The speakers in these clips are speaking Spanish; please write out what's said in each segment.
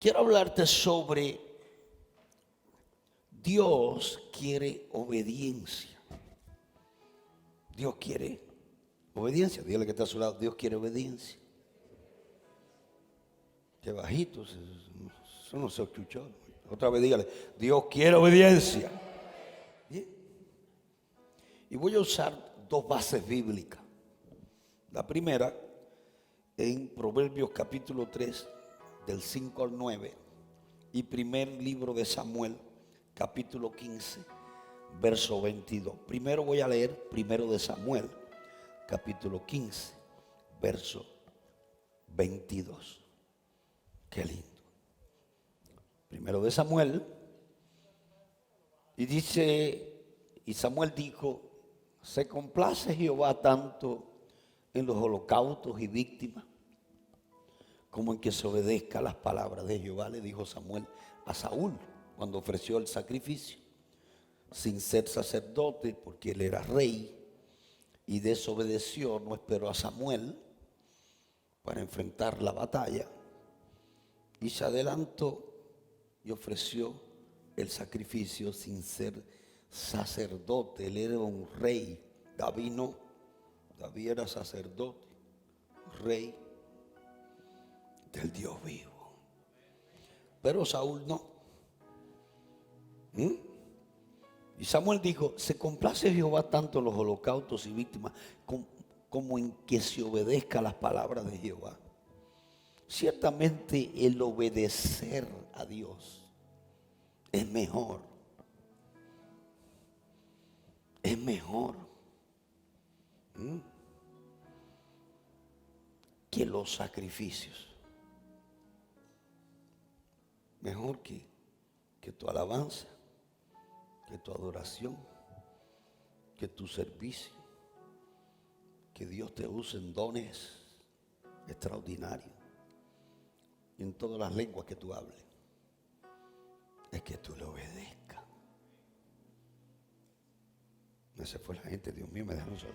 Quiero hablarte sobre Dios quiere obediencia. Dios quiere obediencia. Dígale que está a su lado, Dios quiere obediencia. Qué bajito, eso no se escuchó. Otra vez dígale, Dios quiere obediencia. Bien. Y voy a usar dos bases bíblicas. La primera en Proverbios capítulo 3, del 5 al 9, y primer libro de Samuel, capítulo 15, verso 22. Primero voy a leer primero de Samuel, capítulo 15, verso 22. Qué lindo. Primero de Samuel, y dice, y Samuel dijo, se complace Jehová tanto en los holocaustos y víctimas, como en que se obedezca las palabras de Jehová, le dijo Samuel a Saúl cuando ofreció el sacrificio, sin ser sacerdote, porque él era rey, y desobedeció, no esperó a Samuel para enfrentar la batalla, y se adelantó y ofreció el sacrificio sin ser sacerdote. Él era un rey, David no, David era sacerdote, rey del Dios vivo. Pero Saúl no. Y Samuel dijo, se complace Jehová tanto en los holocaustos y víctimas como en que se obedezca las palabras de Jehová. Ciertamente el obedecer a Dios es mejor. Es mejor que los sacrificios. Mejor que tu alabanza, que tu adoración, que tu servicio. Que Dios te use en dones extraordinarios. Y en todas las lenguas que tú hables. Es que tú le obedezcas. Esa fue la gente, Dios mío, me dejaron solo.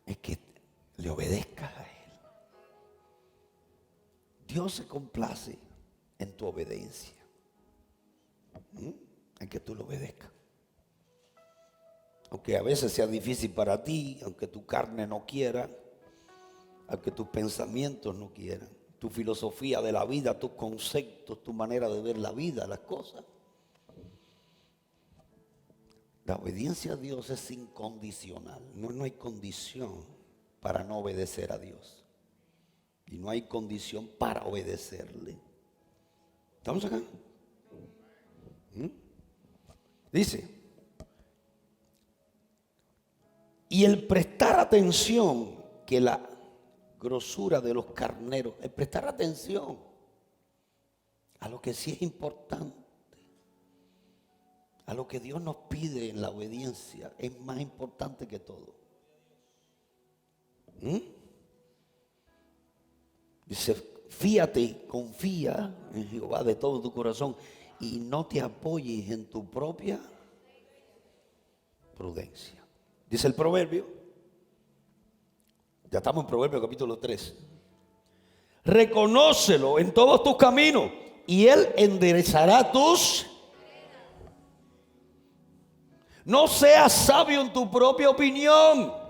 Es que le obedezcas a Él. Dios se complace en tu obediencia. En que tú le obedezcas. Aunque a veces sea difícil para ti, aunque tu carne no quiera, aunque tus pensamientos no quieran, tu filosofía de la vida, tus conceptos, tu manera de ver la vida, las cosas. La obediencia a Dios es incondicional. No hay condición para no obedecer a Dios. Y no hay condición para obedecerle. ¿Estamos acá? Dice, y el prestar atención, que la grosura de los carneros, el prestar atención a lo que sí es importante, a lo que Dios nos pide en la obediencia, es más importante que todo. Dice, fíate, confía en Jehová de todo tu corazón y no te apoyes en tu propia prudencia. Dice el proverbio, ya estamos en Proverbio capítulo 3. Reconócelo en todos tus caminos y Él enderezará tus. No seas sabio en tu propia opinión.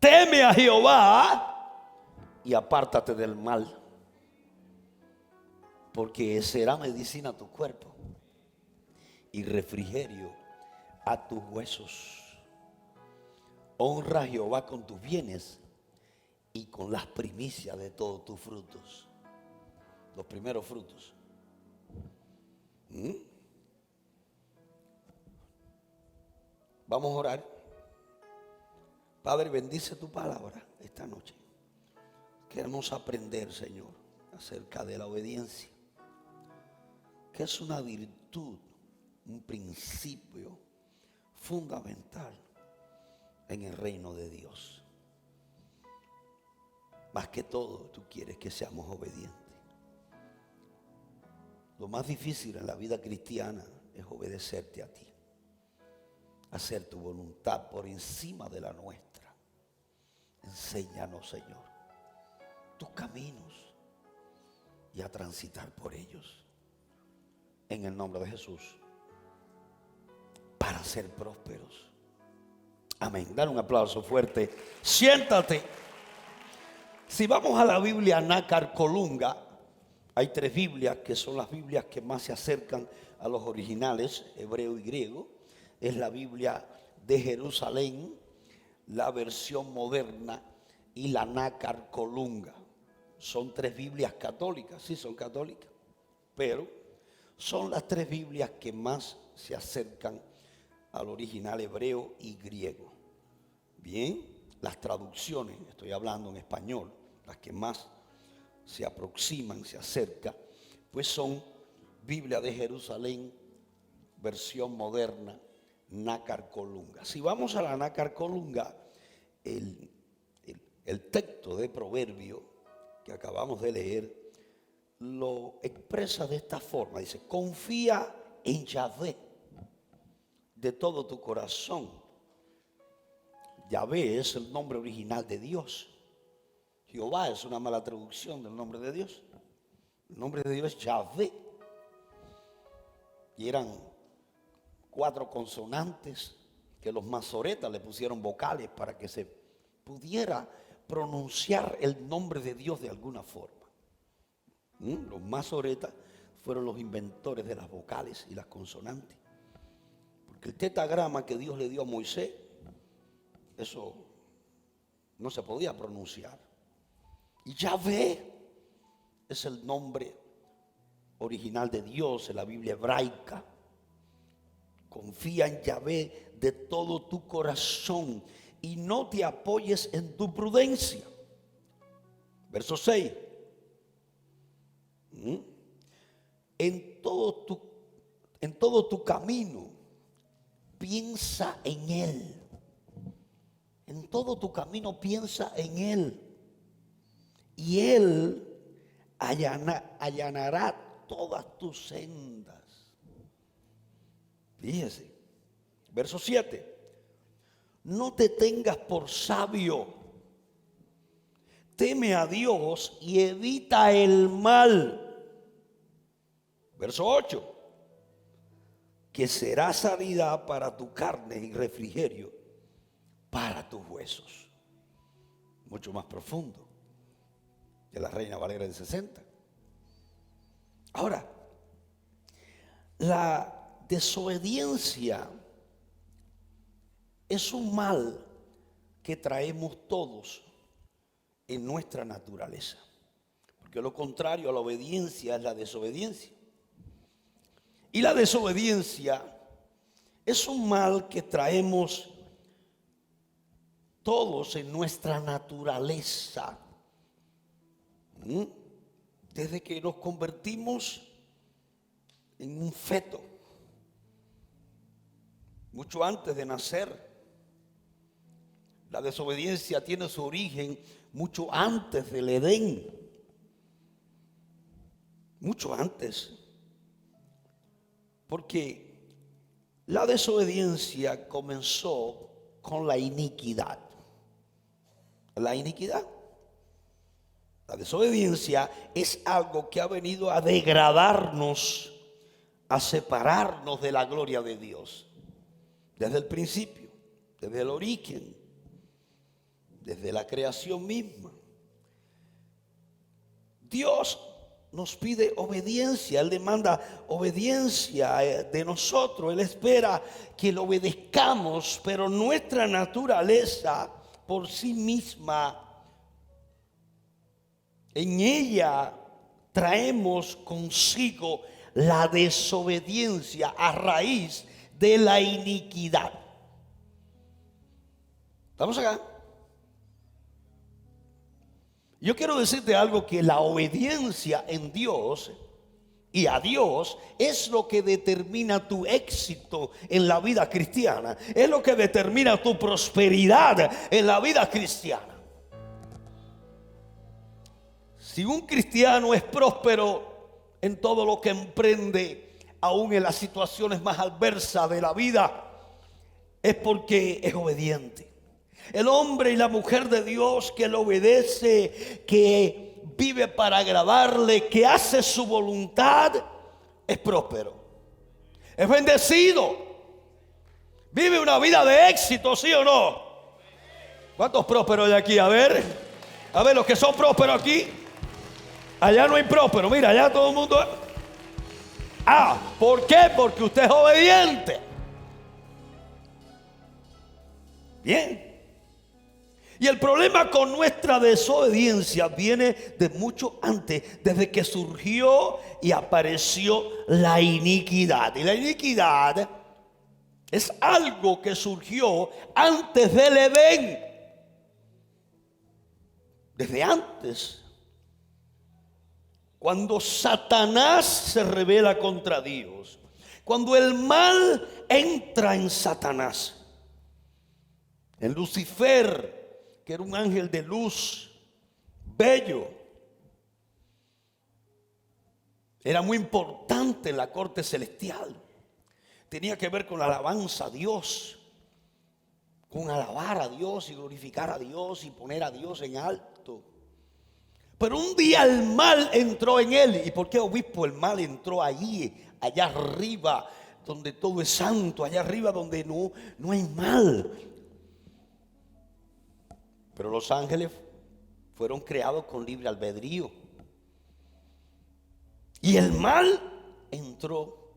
Teme a Jehová y apártate del mal, porque será medicina a tu cuerpo y refrigerio a tus huesos. Honra a Jehová con tus bienes y con las primicias de todos tus frutos. Los primeros frutos. Vamos a orar. Padre, bendice tu palabra esta noche. Queremos aprender, Señor, acerca de la obediencia, que es una virtud, un principio fundamental en el reino de Dios. Más que todo, tú quieres que seamos obedientes. Lo más difícil en la vida cristiana es obedecerte a ti. hacer tu voluntad por encima de la nuestra. Enséñanos, Señor, tus caminos y a transitar por ellos. En el nombre de Jesús, para ser prósperos. Amén. Dale un aplauso fuerte. Siéntate. Si vamos a la Biblia Nácar Colunga, hay 3 Biblias que son las Biblias que más se acercan a los originales, hebreo y griego. Es la Biblia de Jerusalén, la versión moderna y la Nácar Colunga. Son 3 Biblias católicas, sí son católicas, pero son las 3 Biblias que más se acercan al original hebreo y griego. Bien, las traducciones, estoy hablando en español, las que más se aproximan, se acercan, pues son Biblia de Jerusalén, versión moderna, Nácar Colunga. Si vamos a la Nácar Colunga, el texto de Proverbio que acabamos de leer lo expresa de esta forma. Dice: confía en Yahvé de todo tu corazón. Yahvé es el nombre original de Dios. Jehová es una mala traducción del nombre de Dios. El nombre de Dios es Yahvé. Y eran 4 consonantes que los masoretas le pusieron vocales para que se pudiera pronunciar el nombre de Dios de alguna forma. Los masoretas fueron los inventores de las vocales y las consonantes. Porque el tetagrama que Dios le dio a Moisés, eso no se podía pronunciar. Y Yahvé es el nombre original de Dios en la Biblia hebraica. Confía en Yahvé de todo tu corazón y no te apoyes en tu prudencia. Verso 6. En todo tu camino piensa en Él. En todo tu camino piensa en Él. Y Él allanará todas tus sendas. Fíjese. Verso 7. No te tengas por sabio. Teme a Dios y evita el mal. Verso 8. Que será sanidad para tu carne y refrigerio para tus huesos. Mucho más profundo de la Reina Valera del 60. Ahora, la desobediencia es un mal que traemos todos en nuestra naturaleza. Porque lo contrario a la obediencia es la desobediencia. Y la desobediencia es un mal que traemos todos en nuestra naturaleza. Desde que nos convertimos en un feto, mucho antes de nacer. La desobediencia tiene su origen mucho antes del Edén. Mucho antes. Porque la desobediencia comenzó con la iniquidad. La iniquidad. La desobediencia es algo que ha venido a degradarnos, a separarnos de la gloria de Dios. Desde el principio, desde el origen, desde la creación misma. Dios nos pide obediencia, Él demanda obediencia de nosotros, Él espera que lo obedezcamos, pero nuestra naturaleza por sí misma, en ella traemos consigo la desobediencia a raíz de la iniquidad. ¿Estamos acá? Yo quiero decirte algo, que la obediencia en Dios y a Dios es lo que determina tu éxito en la vida cristiana. Es lo que determina tu prosperidad en la vida cristiana. Si un cristiano es próspero en todo lo que emprende, aún en las situaciones más adversas de la vida, es porque es obediente. El hombre y la mujer de Dios que le obedece, que vive para agradarle, que hace su voluntad, es próspero, es bendecido, vive una vida de éxito, ¿sí o no? ¿Cuántos prósperos hay aquí? A ver, los que son prósperos aquí. Allá no hay prósperos, mira, allá todo el mundo. ¿Por qué? Porque usted es obediente. Bien. Y el problema con nuestra desobediencia viene de mucho antes, desde que surgió y apareció la iniquidad. Y la iniquidad es algo que surgió antes del Edén. Desde antes. Cuando Satanás se rebela contra Dios. Cuando el mal entra en Satanás. En Lucifer, que era un ángel de luz, bello. Era muy importante en la corte celestial. Tenía que ver con la alabanza a Dios, con alabar a Dios y glorificar a Dios y poner a Dios en alto. Pero un día el mal entró en él. ¿Y por qué, obispo, el mal entró allí, allá arriba, donde todo es santo, allá arriba donde no hay mal? Pero los ángeles fueron creados con libre albedrío. Y el mal entró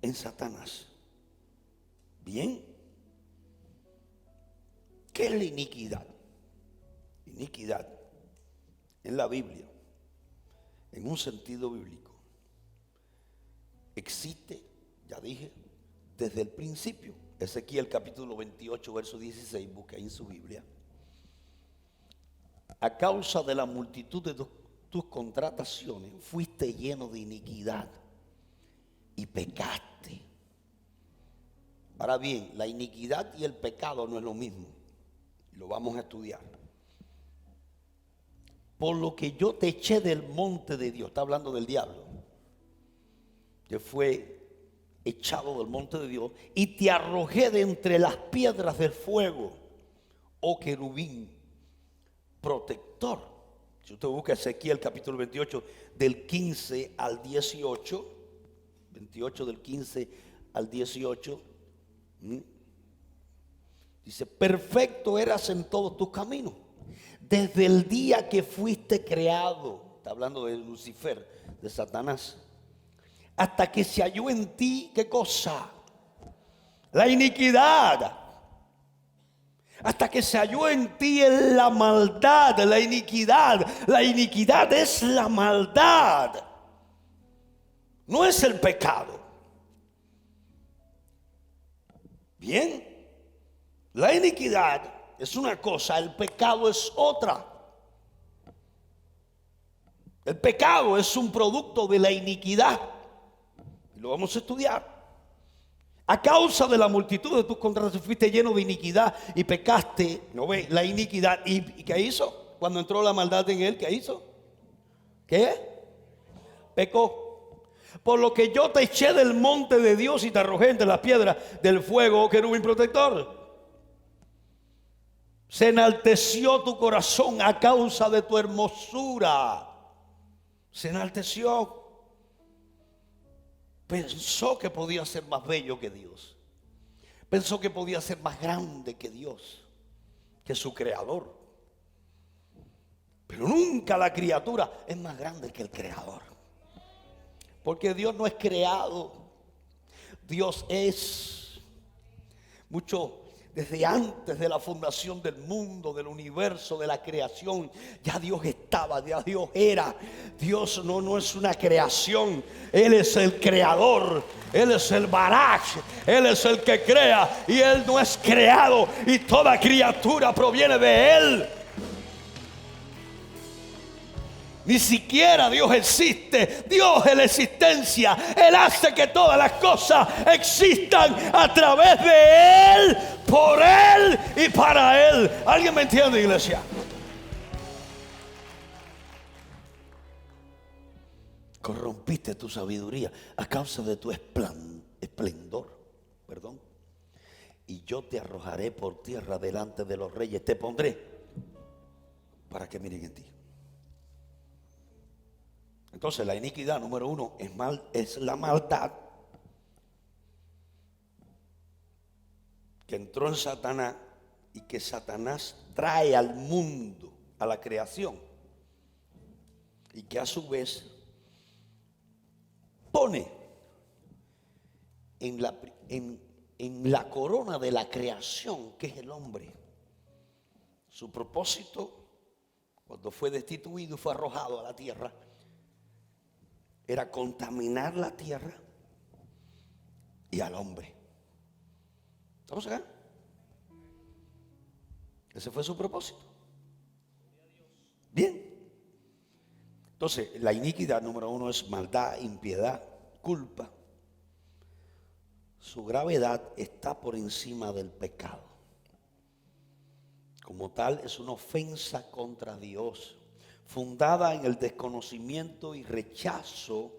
en Satanás. Bien. ¿Qué es la iniquidad? Iniquidad en la Biblia, en un sentido bíblico, existe, ya dije, desde el principio. Ezequiel capítulo 28, verso 16, busca en su Biblia. A causa de la multitud de tus contrataciones, fuiste lleno de iniquidad y pecaste. Ahora bien, la iniquidad y el pecado no es lo mismo. Y lo vamos a estudiar. Por lo que yo te eché del monte de Dios. Está hablando del diablo, que fue echado del monte de Dios. Y te arrojé de entre las piedras del fuego, oh querubín protector. Si usted busca Ezequiel capítulo 28 del 15 al 18, 28 del 15 al 18, dice: perfecto eras en todos tus caminos, desde el día que fuiste creado. Está hablando de Lucifer, de Satanás. Hasta que se halló en ti, ¿qué cosa? La iniquidad. Hasta que se halló en ti la maldad, la iniquidad. La iniquidad es la maldad, no es el pecado. Bien, la iniquidad es una cosa, el pecado es otra. El pecado es un producto de la iniquidad. Y lo vamos a estudiar. A causa de la multitud de tus contratos fuiste lleno de iniquidad y pecaste. ¿No ve? La iniquidad. ¿Y qué hizo? Cuando entró la maldad en él, ¿qué hizo? ¿Qué? Pecó. Por lo que yo te eché del monte de Dios y te arrojé entre las piedras del fuego, querubín protector. Se enalteció tu corazón a causa de tu hermosura. Se enalteció. Pensó que podía ser más bello que Dios. Pensó que podía ser más grande que Dios, que su creador. Pero nunca la criatura es más grande que el creador. Porque Dios no es creado. Dios es mucho. Desde antes de la fundación del mundo, del universo, de la creación, ya Dios estaba, ya Dios era. Dios no es una creación, Él es el creador, Él es el Baraj, Él es el que crea y Él no es creado y toda criatura proviene de Él. Ni siquiera Dios existe. Dios es la existencia. Él hace que todas las cosas existan a través de Él, por Él y para Él. ¿Alguien me entiende, iglesia? Corrompiste tu sabiduría a causa de tu esplendor. y yo te arrojaré por tierra delante de los reyes. Te pondré para que miren en ti. Entonces la iniquidad número uno es la maldad que entró en Satanás y que Satanás trae al mundo, a la creación, y que a su vez pone en la corona de la creación, que es el hombre. Su propósito, cuando fue destituido y fue arrojado a la tierra, era contaminar la tierra y al hombre. ¿Estamos acá? Ese fue su propósito. Bien. Entonces, la iniquidad número uno es maldad, impiedad, culpa. Su gravedad está por encima del pecado. Como tal, es una ofensa contra Dios, fundada en el desconocimiento y rechazo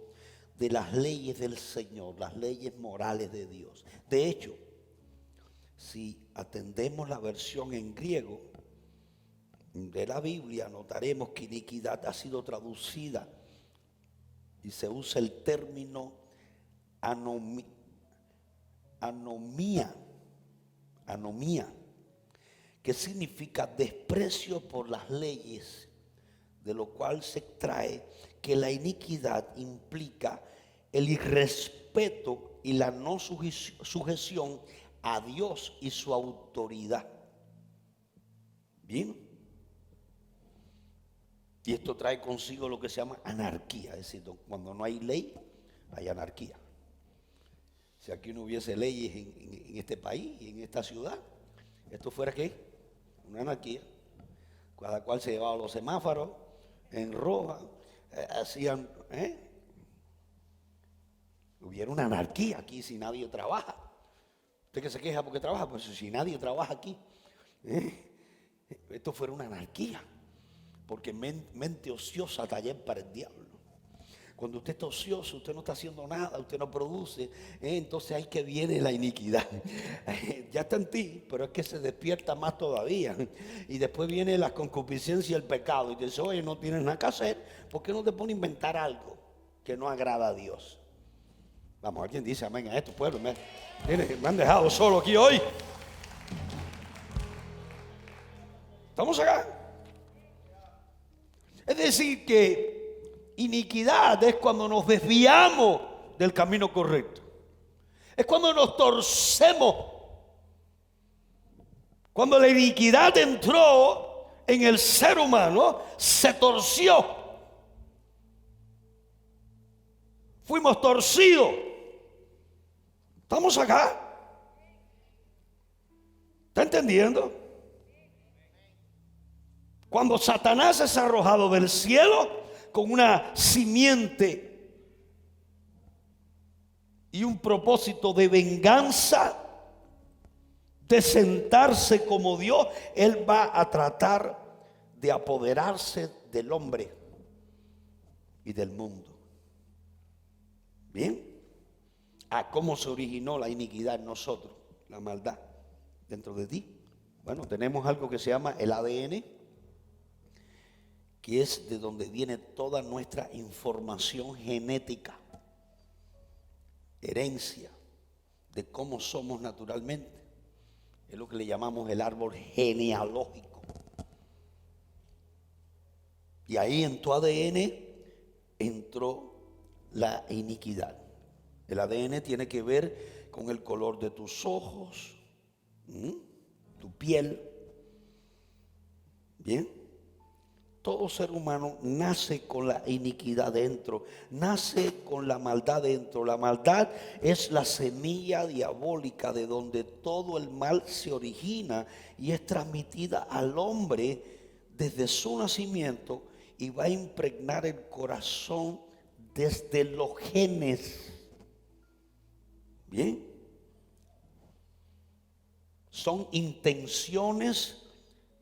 de las leyes del Señor, las leyes morales de Dios. De hecho, si atendemos la versión en griego de la Biblia, notaremos que iniquidad ha sido traducida y se usa el término anomía, que significa desprecio por las leyes, de lo cual se extrae que la iniquidad implica el irrespeto y la no sujeción a Dios y su autoridad. Bien. Y esto trae consigo lo que se llama anarquía, es decir, cuando no hay ley, hay anarquía. Si aquí no hubiese leyes en este país y en esta ciudad, ¿esto fuera qué? Una anarquía. Cada cual se llevaba los semáforos en roja, hacían, hubiera una anarquía aquí si nadie trabaja. Usted que se queja porque trabaja, pues si nadie trabaja aquí, esto fuera una anarquía. Porque mente ociosa, taller para el diablo. Cuando usted está ocioso, usted no está haciendo nada, usted no produce, entonces ahí que viene la iniquidad. Ya está en ti, pero es que se despierta más todavía. Y después viene la concupiscencia y el pecado. Y dice, oye, no tienes nada que hacer, ¿por qué no te pones a inventar algo que no agrada a Dios? Vamos, alguien dice amén a esto, pueblo. Me han dejado solo aquí hoy. ¿Estamos acá? Es decir que iniquidad es cuando nos desviamos del camino correcto. Es cuando nos torcemos. Cuando la iniquidad entró en el ser humano, se torció. Fuimos torcidos. ¿Estamos acá? ¿Está entendiendo? Cuando Satanás es arrojado del cielo con una simiente y un propósito de venganza, de sentarse como Dios, él va a tratar de apoderarse del hombre y del mundo. Bien, ¿a cómo se originó la iniquidad en nosotros? La maldad dentro de ti. Bueno, tenemos algo que se llama el ADN, que es de donde viene toda nuestra información genética, herencia, de cómo somos naturalmente. Es lo que le llamamos el árbol genealógico. Y ahí en tu ADN entró la iniquidad. El ADN tiene que ver con el color de tus ojos, tu piel. Bien. Todo ser humano nace con la iniquidad dentro, nace con la maldad dentro. La maldad es la semilla diabólica de donde todo el mal se origina y es transmitida al hombre desde su nacimiento y va a impregnar el corazón desde los genes. Bien. Son intenciones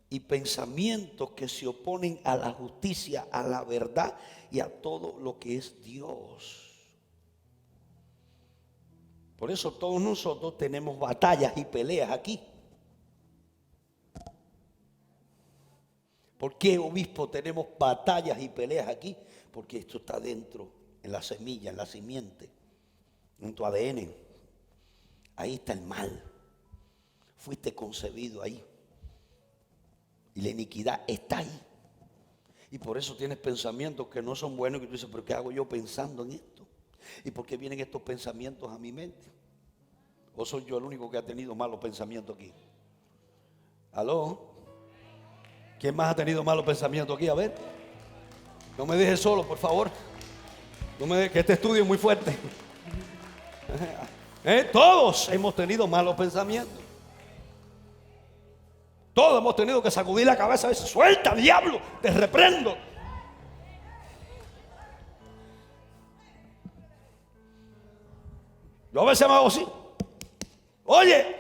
y pensamientos que se oponen a la justicia, a la verdad y a todo lo que es Dios. Por eso todos nosotros tenemos batallas y peleas aquí. ¿Por qué, obispo, tenemos batallas y peleas aquí? Porque esto está dentro, en la semilla, en la simiente, en tu ADN. Ahí está el mal. Fuiste concebido ahí. Y la iniquidad está ahí. Y por eso tienes pensamientos que no son buenos. Que tú dices, ¿pero qué hago yo pensando en esto? ¿Y por qué vienen estos pensamientos a mi mente? ¿O soy yo el único que ha tenido malos pensamientos aquí? ¿Aló? ¿Quién más ha tenido malos pensamientos aquí? A ver. No me dejes solo, por favor. No me dejes, que este estudio es muy fuerte. Todos hemos tenido malos pensamientos. Todos hemos tenido que sacudir la cabeza a veces. Suelta, diablo, te reprendo. Yo a veces me hago así. Oye.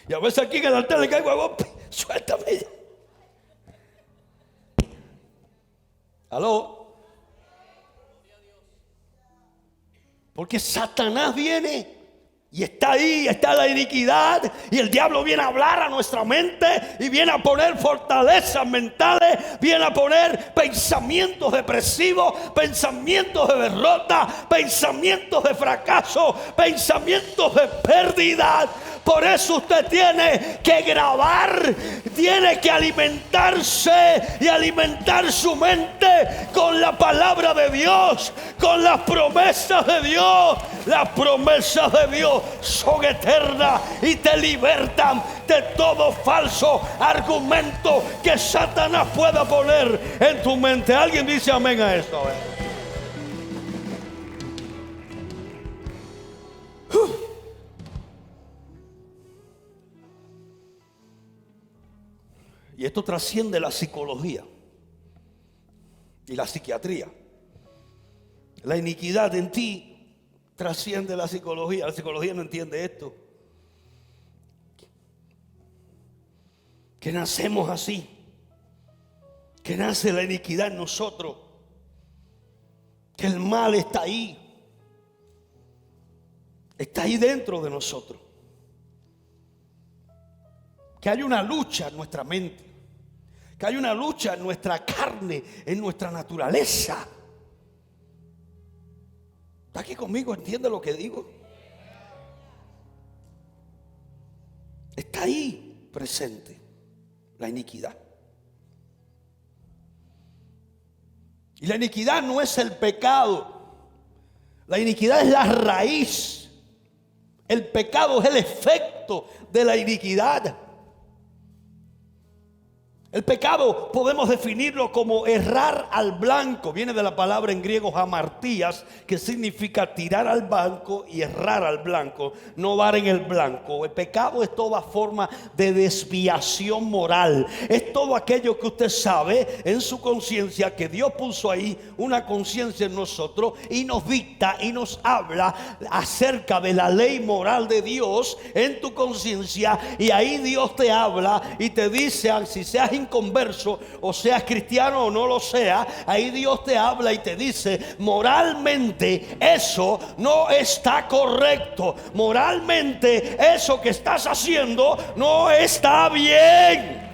Y a veces aquí en el altar le caigo a golpe. Suéltame ya. ¿Aló? Porque Satanás viene y está ahí, está la iniquidad, y el diablo viene a hablar a nuestra mente y viene a poner fortalezas mentales, viene a poner pensamientos depresivos, pensamientos de derrota, pensamientos de fracaso, pensamientos de pérdida. Por eso usted tiene que grabar, tiene que alimentarse y alimentar su mente con la palabra de Dios, con las promesas de Dios. Las promesas de Dios son eternas y te libertan de todo falso argumento que Satanás pueda poner en tu mente. ¿Alguien dice amén a esto? Y esto trasciende la psicología y la psiquiatría. La iniquidad en ti trasciende la psicología. La psicología no entiende esto. Que nacemos así. Que nace la iniquidad en nosotros. Que el mal está ahí. Está ahí dentro de nosotros. Que hay una lucha en nuestra mente. Que hay una lucha en nuestra carne, en nuestra naturaleza. ¿Está aquí conmigo? ¿Entiende lo que digo? Está ahí presente la iniquidad. Y la iniquidad no es el pecado. La iniquidad es la raíz. El pecado es el efecto de la iniquidad. El pecado podemos definirlo como errar al blanco. Viene de la palabra en griego hamartías, que significa tirar al blanco y errar al blanco, no dar en el blanco. El pecado es toda forma de desviación moral. Es todo aquello que usted sabe en su conciencia, que Dios puso ahí una conciencia en nosotros y nos dicta y nos habla acerca de la ley moral de Dios en tu conciencia. Y ahí Dios te habla y te dice, si seas inconverso o seas cristiano o no lo sea, ahí Dios te habla y te dice, moralmente eso no está correcto, moralmente eso que estás haciendo no está bien.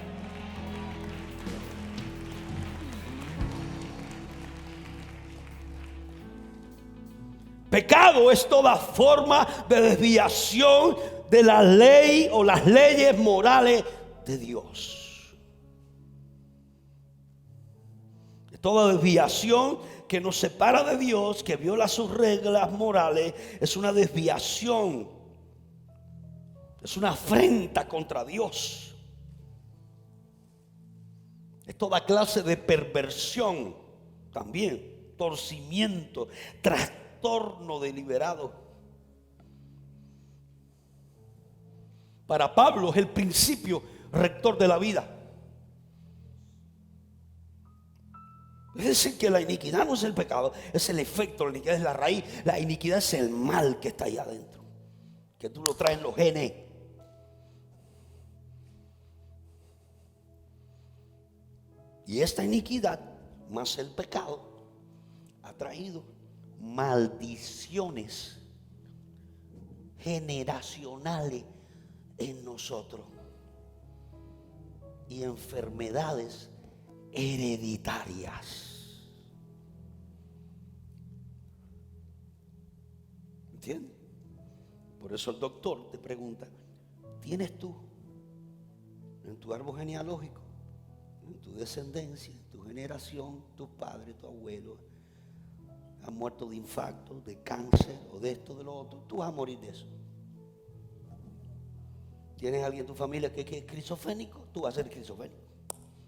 Pecado es toda forma de desviación de la ley o las leyes morales de Dios. Toda desviación que nos separa de Dios, que viola sus reglas morales, es una desviación, es una afrenta contra Dios. Es toda clase de perversión, también torcimiento, trastorno deliberado. Para Pablo es el principio rector de la vida. Es decir, que la iniquidad no es el pecado, es el efecto. La iniquidad es la raíz. La iniquidad es el mal que está ahí adentro, que tú lo traes en los genes. Y esta iniquidad más el pecado ha traído maldiciones generacionales en nosotros y enfermedades hereditarias. ¿Entiendes? Por eso el doctor te pregunta: ¿tienes tú en tu árbol genealógico, en tu descendencia, en tu generación, tus padres, tu abuelo han muerto de infarto, de cáncer o de esto, de lo otro? Tú vas a morir de eso. ¿Tienes alguien en tu familia que es esquizofrénico? Tú vas a ser esquizofrénico.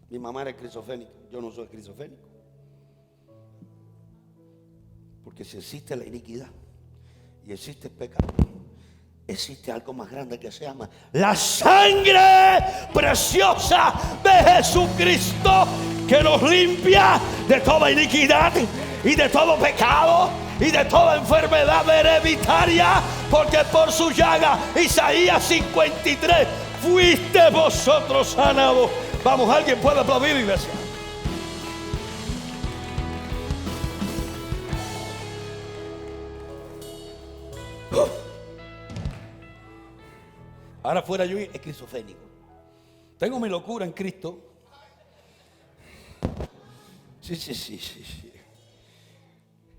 Mi mamá era esquizofrénica, yo no soy esquizofrénico. Porque si existe la iniquidad y existe el pecado, existe algo más grande que se llama la sangre preciosa de Jesucristo, que nos limpia de toda iniquidad y de todo pecado y de toda enfermedad hereditaria, porque por su llaga, Isaías 53, fuiste vosotros sanados. Vamos, alguien puede aplaudir, iglesia. Ahora fuera yo esquizofrénico. Tengo mi locura en Cristo. Sí.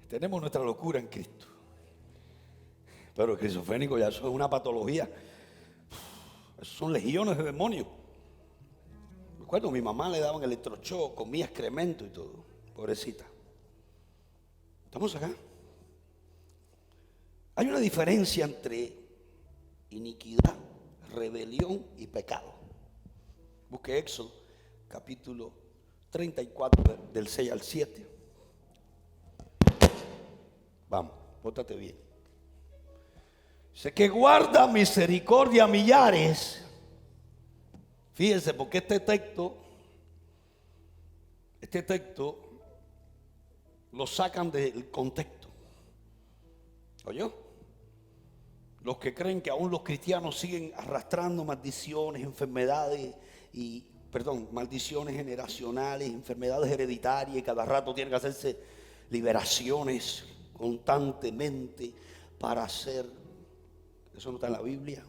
Tenemos nuestra locura en Cristo. Pero esquizofrénico ya eso es una patología. Eso son legiones de demonios. Recuerdo, mi mamá le daban electroshock, comía excremento y todo. Pobrecita. ¿Estamos acá? Hay una diferencia entre iniquidad, rebelión y pecado. Busque Éxodo, capítulo 34, del 6 al 7. Vamos, pórtate bien. Sé que guarda misericordia a millares. Fíjense, porque este texto lo sacan del contexto. ¿Oyó? Los que creen que aún los cristianos siguen arrastrando maldiciones, enfermedades maldiciones generacionales, enfermedades hereditarias, y cada rato tienen que hacerse liberaciones constantemente para hacer. Eso no está en la Biblia,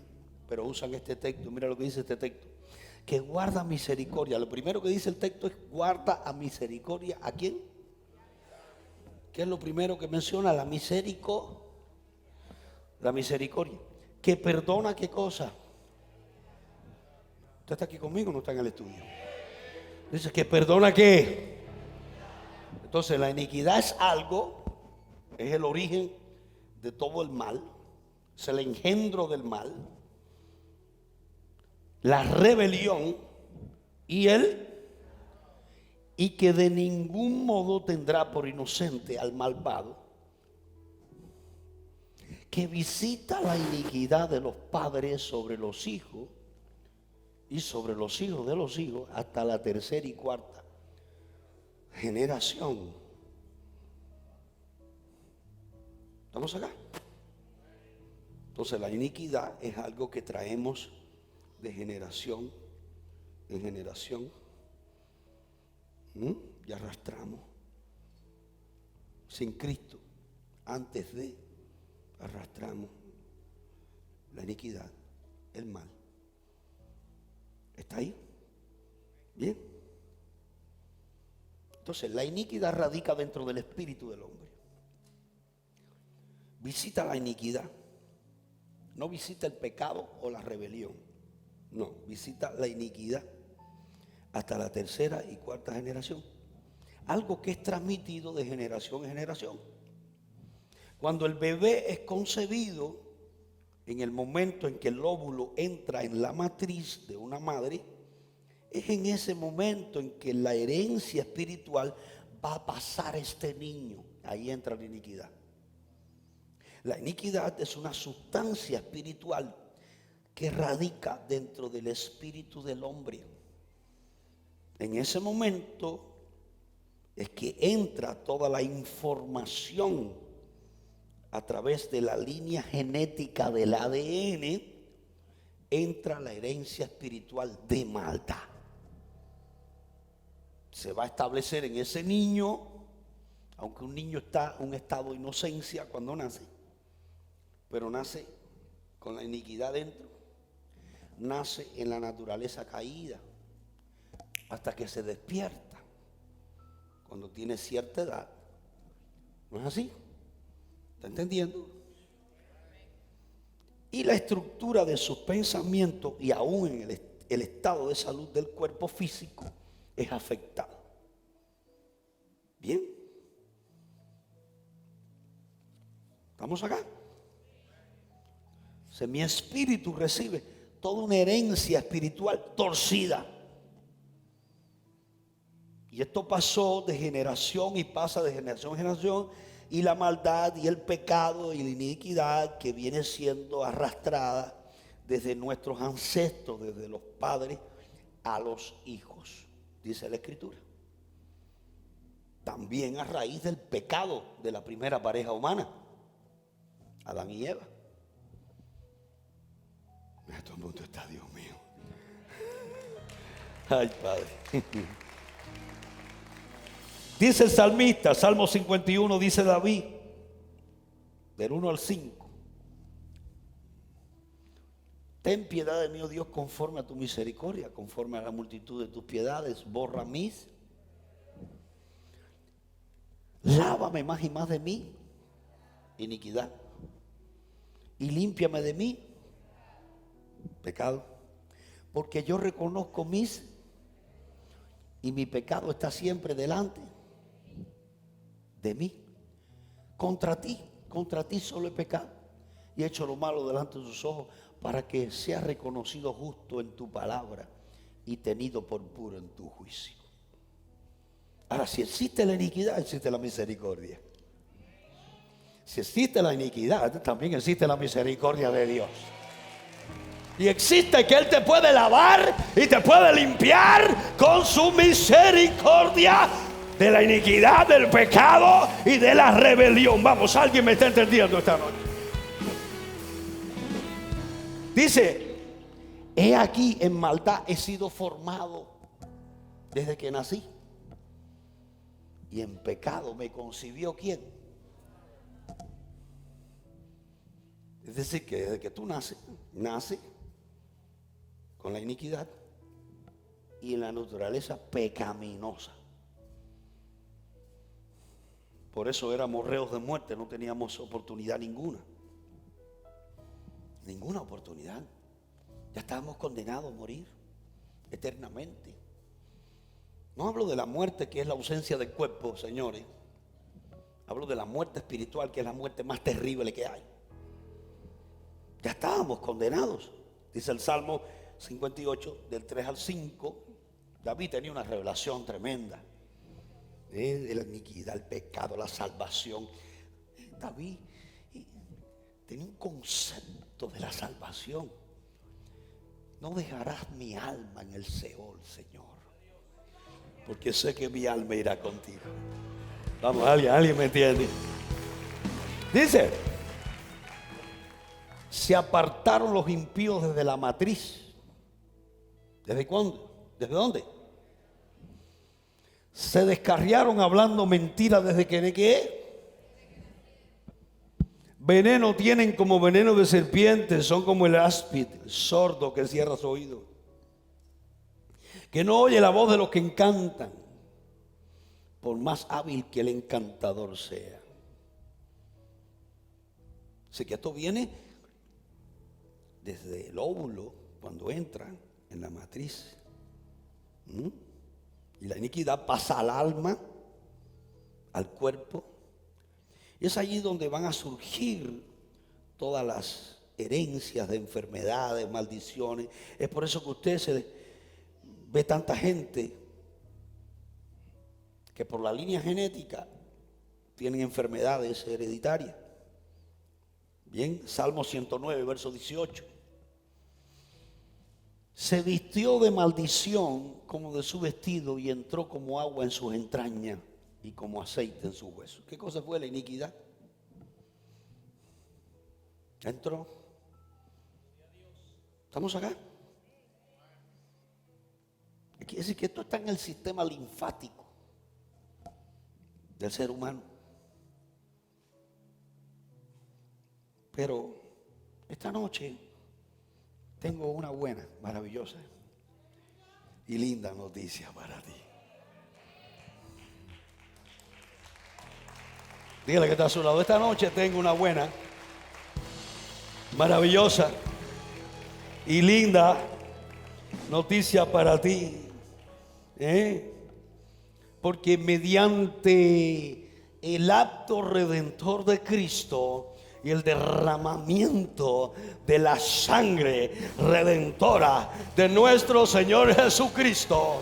pero usan este texto. Mira lo que dice este texto: que guarda misericordia. Lo primero que dice el texto es: guarda a misericordia. ¿A quién? ¿Qué es lo primero que menciona? La misericordia. La misericordia. Que perdona, ¿qué cosa? ¿Usted está aquí conmigo o no está en el estudio? Dice que perdona, ¿qué? Entonces la iniquidad es algo, es el origen de todo el mal, es el engendro del mal, la rebelión y que de ningún modo tendrá por inocente al malvado, que visita la iniquidad de los padres sobre los hijos y sobre los hijos de los hijos hasta la tercera y cuarta generación. ¿Estamos acá? Entonces la iniquidad es algo que traemos de generación en generación y arrastramos sin Cristo. Antes de arrastramos la iniquidad, el mal. ¿Está ahí? Bien. Entonces la iniquidad radica dentro del espíritu del hombre. Visita la iniquidad. No visita el pecado o la rebelión. No, visita la iniquidad hasta la tercera y cuarta generación. Algo que es transmitido de generación en generación. Cuando el bebé es concebido, en el momento en que el óvulo entra en la matriz de una madre, es en ese momento en que la herencia espiritual va a pasar a este niño. Ahí entra la iniquidad. La iniquidad es una sustancia espiritual que radica dentro del espíritu del hombre. En ese momento es que entra toda la información a través de la línea genética del ADN, entra la herencia espiritual de maldad. Se va a establecer en ese niño aunque un niño está en un estado de inocencia cuando nace, pero nace con la iniquidad dentro, nace en la naturaleza caída, hasta que se despierta cuando tiene cierta edad. ¿No es así? ¿Está entendiendo? Y la estructura de sus pensamientos y aún en el estado de salud del cuerpo físico es afectado. ¿Bien? ¿Estamos acá? O sea, mi espíritu recibe toda una herencia espiritual torcida. Y esto pasó de generación y pasa de generación en generación. Y la maldad y el pecado y la iniquidad que viene siendo arrastrada desde nuestros ancestros, desde los padres a los hijos, dice la Escritura. También a raíz del pecado de la primera pareja humana, Adán y Eva. Todo el mundo está, Dios mío. Ay, Padre. Dice el salmista, Salmo 51, dice David, del 1 al 5. Ten piedad de mí, oh Dios, conforme a tu misericordia, conforme a la multitud de tus piedades, borra mis. Lávame más y más de mí, iniquidad, y límpiame de mí, pecado, porque yo reconozco mis, y mi pecado está siempre delante de mí. Contra ti solo he pecado y he hecho lo malo delante de tus ojos, para que sea reconocido justo en tu palabra y tenido por puro en tu juicio. Ahora, si existe la iniquidad, existe la misericordia. Si existe la iniquidad, también existe la misericordia de Dios. Y existe que Él te puede lavar y te puede limpiar con su misericordia de la iniquidad, del pecado y de la rebelión. Vamos, alguien me está entendiendo esta noche. Dice, he aquí en maldad he sido formado desde que nací, y en pecado me concibió ¿quién? Es decir, que desde que tú naces con la iniquidad y en la naturaleza pecaminosa. Por eso éramos reos de muerte, no teníamos oportunidad ninguna. Ninguna oportunidad. Ya estábamos condenados a morir eternamente. No hablo de la muerte, que es la ausencia del cuerpo, señores. Hablo de la muerte espiritual, que es la muerte más terrible que hay. Ya estábamos condenados. Dice el Salmo 58, del 3 al 5. David tenía una revelación tremenda de la iniquidad, el pecado, la salvación. David tenía un concepto de la salvación. No dejarás mi alma en el Seol, Señor, porque sé que mi alma irá contigo. Vamos, alguien me entiende. Dice, se apartaron los impíos desde la matriz. ¿Desde cuándo? ¿Desde dónde? Se descarriaron hablando mentiras desde que de qué. Veneno tienen como veneno de serpiente, son como el áspid, el sordo que cierra su oído, que no oye la voz de los que encantan, por más hábil que el encantador sea. Así que esto viene desde el óvulo, cuando entra en la matriz. Y la iniquidad pasa al alma, al cuerpo. Y es allí donde van a surgir todas las herencias de enfermedades, maldiciones. Es por eso que usted se ve tanta gente que por la línea genética tienen enfermedades hereditarias. Bien, Salmo 109, verso 18. Se vistió de maldición como de su vestido y entró como agua en sus entrañas y como aceite en sus huesos. ¿Qué cosa fue la iniquidad? Entró. ¿Estamos acá? Quiere decir que esto está en el sistema linfático del ser humano. Pero esta noche tengo una buena, maravillosa y linda noticia para ti. Dígale que está a su lado. Esta noche tengo una buena, maravillosa y linda noticia para ti. Porque mediante el acto redentor de Cristo y el derramamiento de la sangre redentora de nuestro Señor Jesucristo,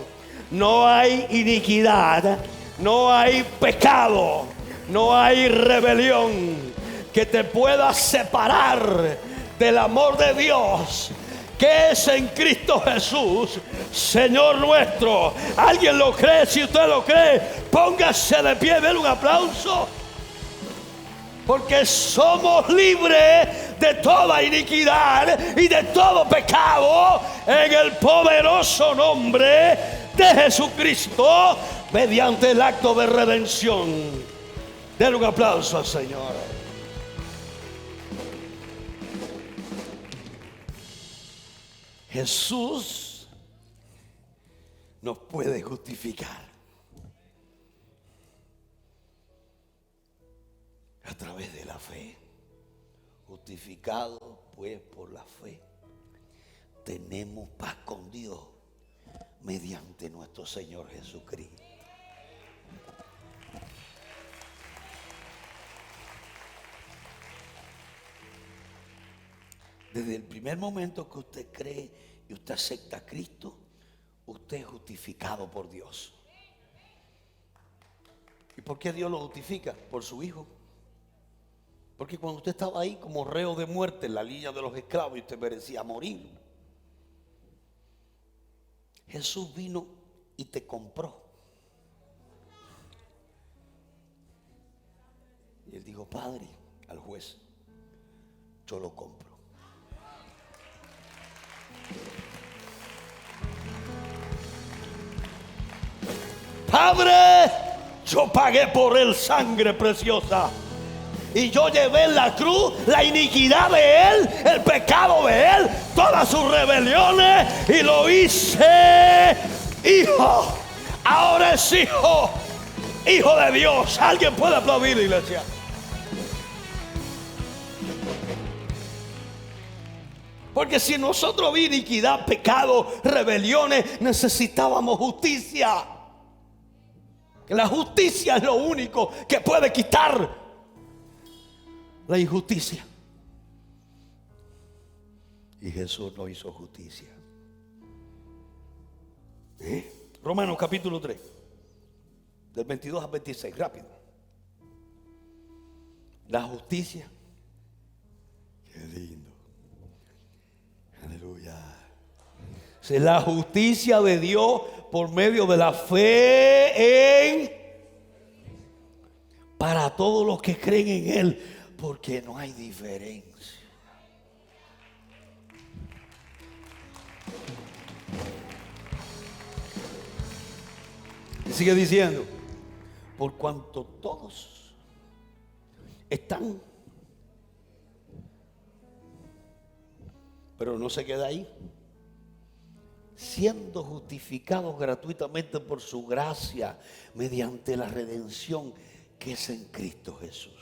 no hay iniquidad, no hay pecado, no hay rebelión que te pueda separar del amor de Dios que es en Cristo Jesús, Señor nuestro. ¿Alguien lo cree? Si usted lo cree, póngase de pie, denle un aplauso. Porque somos libres de toda iniquidad y de todo pecado en el poderoso nombre de Jesucristo, mediante el acto de redención. Denle un aplauso al Señor. Jesús nos puede justificar a través de la fe. Justificados pues por la fe, tenemos paz con Dios mediante nuestro Señor Jesucristo. Desde el primer momento que usted cree y usted acepta a Cristo, usted es justificado por Dios. ¿Y por qué Dios lo justifica? Por su Hijo. Porque cuando usted estaba ahí como reo de muerte en la línea de los esclavos y usted merecía morir, Jesús vino y te compró. Y él dijo: Padre, al juez, yo lo compro. Padre, yo pagué por él sangre preciosa. Y yo llevé en la cruz la iniquidad de él, el pecado de él, todas sus rebeliones, y lo hice hijo. Ahora es hijo, hijo de Dios. ¿Alguien puede aplaudir, iglesia? Porque si nosotros vi iniquidad, pecado, rebeliones, necesitábamos justicia. Que la justicia es lo único que puede quitar la injusticia. Y Jesús no hizo justicia. Romanos capítulo 3, del 22 al 26, rápido. La justicia. Qué lindo. Aleluya. Es la justicia de Dios por medio de la fe para todos los que creen en Él. Porque no hay diferencia. Y sigue diciendo: por cuanto todos están, pero no se queda ahí, siendo justificados gratuitamente por su gracia mediante la redención que es en Cristo Jesús.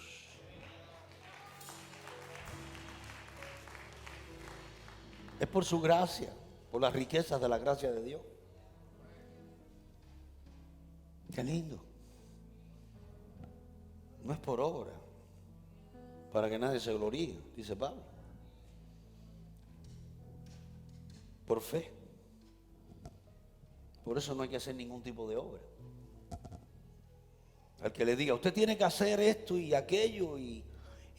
Es por su gracia, por las riquezas de la gracia de Dios. Qué lindo. No es por obra, para que nadie se gloríe, dice Pablo. Por fe. Por eso no hay que hacer ningún tipo de obra. Al que le diga: usted tiene que hacer esto y aquello y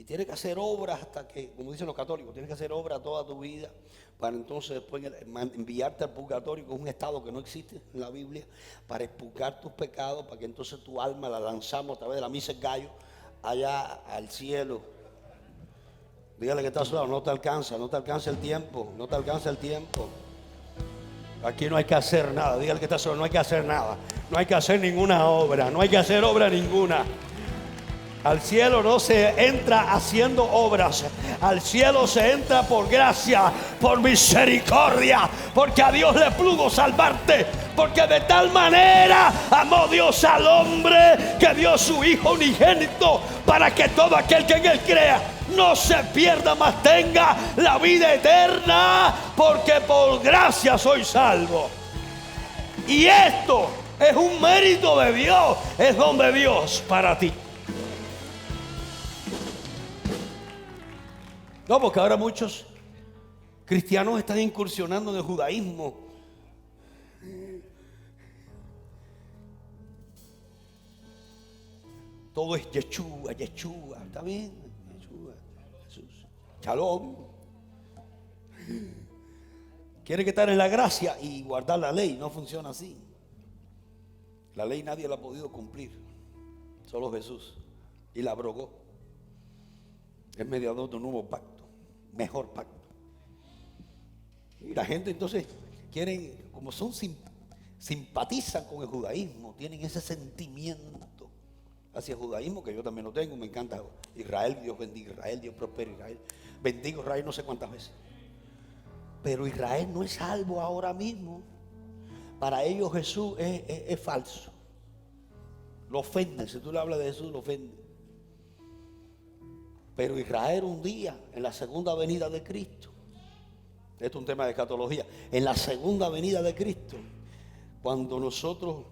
tiene que hacer obras hasta que, como dicen los católicos, tienes que hacer obras toda tu vida para entonces después enviarte al purgatorio, que es un estado que no existe en la Biblia, para expurgar tus pecados, para que entonces tu alma la lanzamos a través de la misa del gallo allá al cielo. Dígale que está suave: no te alcanza el tiempo, no te alcanza el tiempo. Aquí no hay que hacer nada. Dígale que está suave: no hay que hacer nada, no hay que hacer ninguna obra, no hay que hacer obra ninguna. Al cielo no se entra haciendo obras. Al cielo se entra por gracia, por misericordia, porque a Dios le plugo salvarte. Porque de tal manera amó Dios al hombre que dio su Hijo unigénito, para que todo aquel que en Él crea no se pierda, mas tenga la vida eterna. Porque por gracia soy salvo. Y esto es un mérito de Dios, es don de Dios para ti. No, porque ahora muchos cristianos están incursionando en el judaísmo. Todo es Yeshua, Yeshua, está bien, Yeshua, Jesús, Shalom. Quiere que estar en la gracia y guardar la ley, no funciona así. La ley nadie la ha podido cumplir, solo Jesús, y la abrogó. Es mediador de un nuevo pacto, mejor pacto. Y la gente entonces quieren, como son simpatizan con el judaísmo, tienen ese sentimiento hacia el judaísmo que yo también lo tengo. Me encanta Israel, Dios bendiga Israel, Dios prospere Israel. Bendigo Israel no sé cuántas veces. Pero Israel no es salvo ahora mismo. Para ellos Jesús es falso. Lo ofenden, si tú le hablas de Jesús lo ofenden. Pero Israel un día, en la segunda venida de Cristo, esto es un tema de escatología, en la segunda venida de Cristo, cuando nosotros,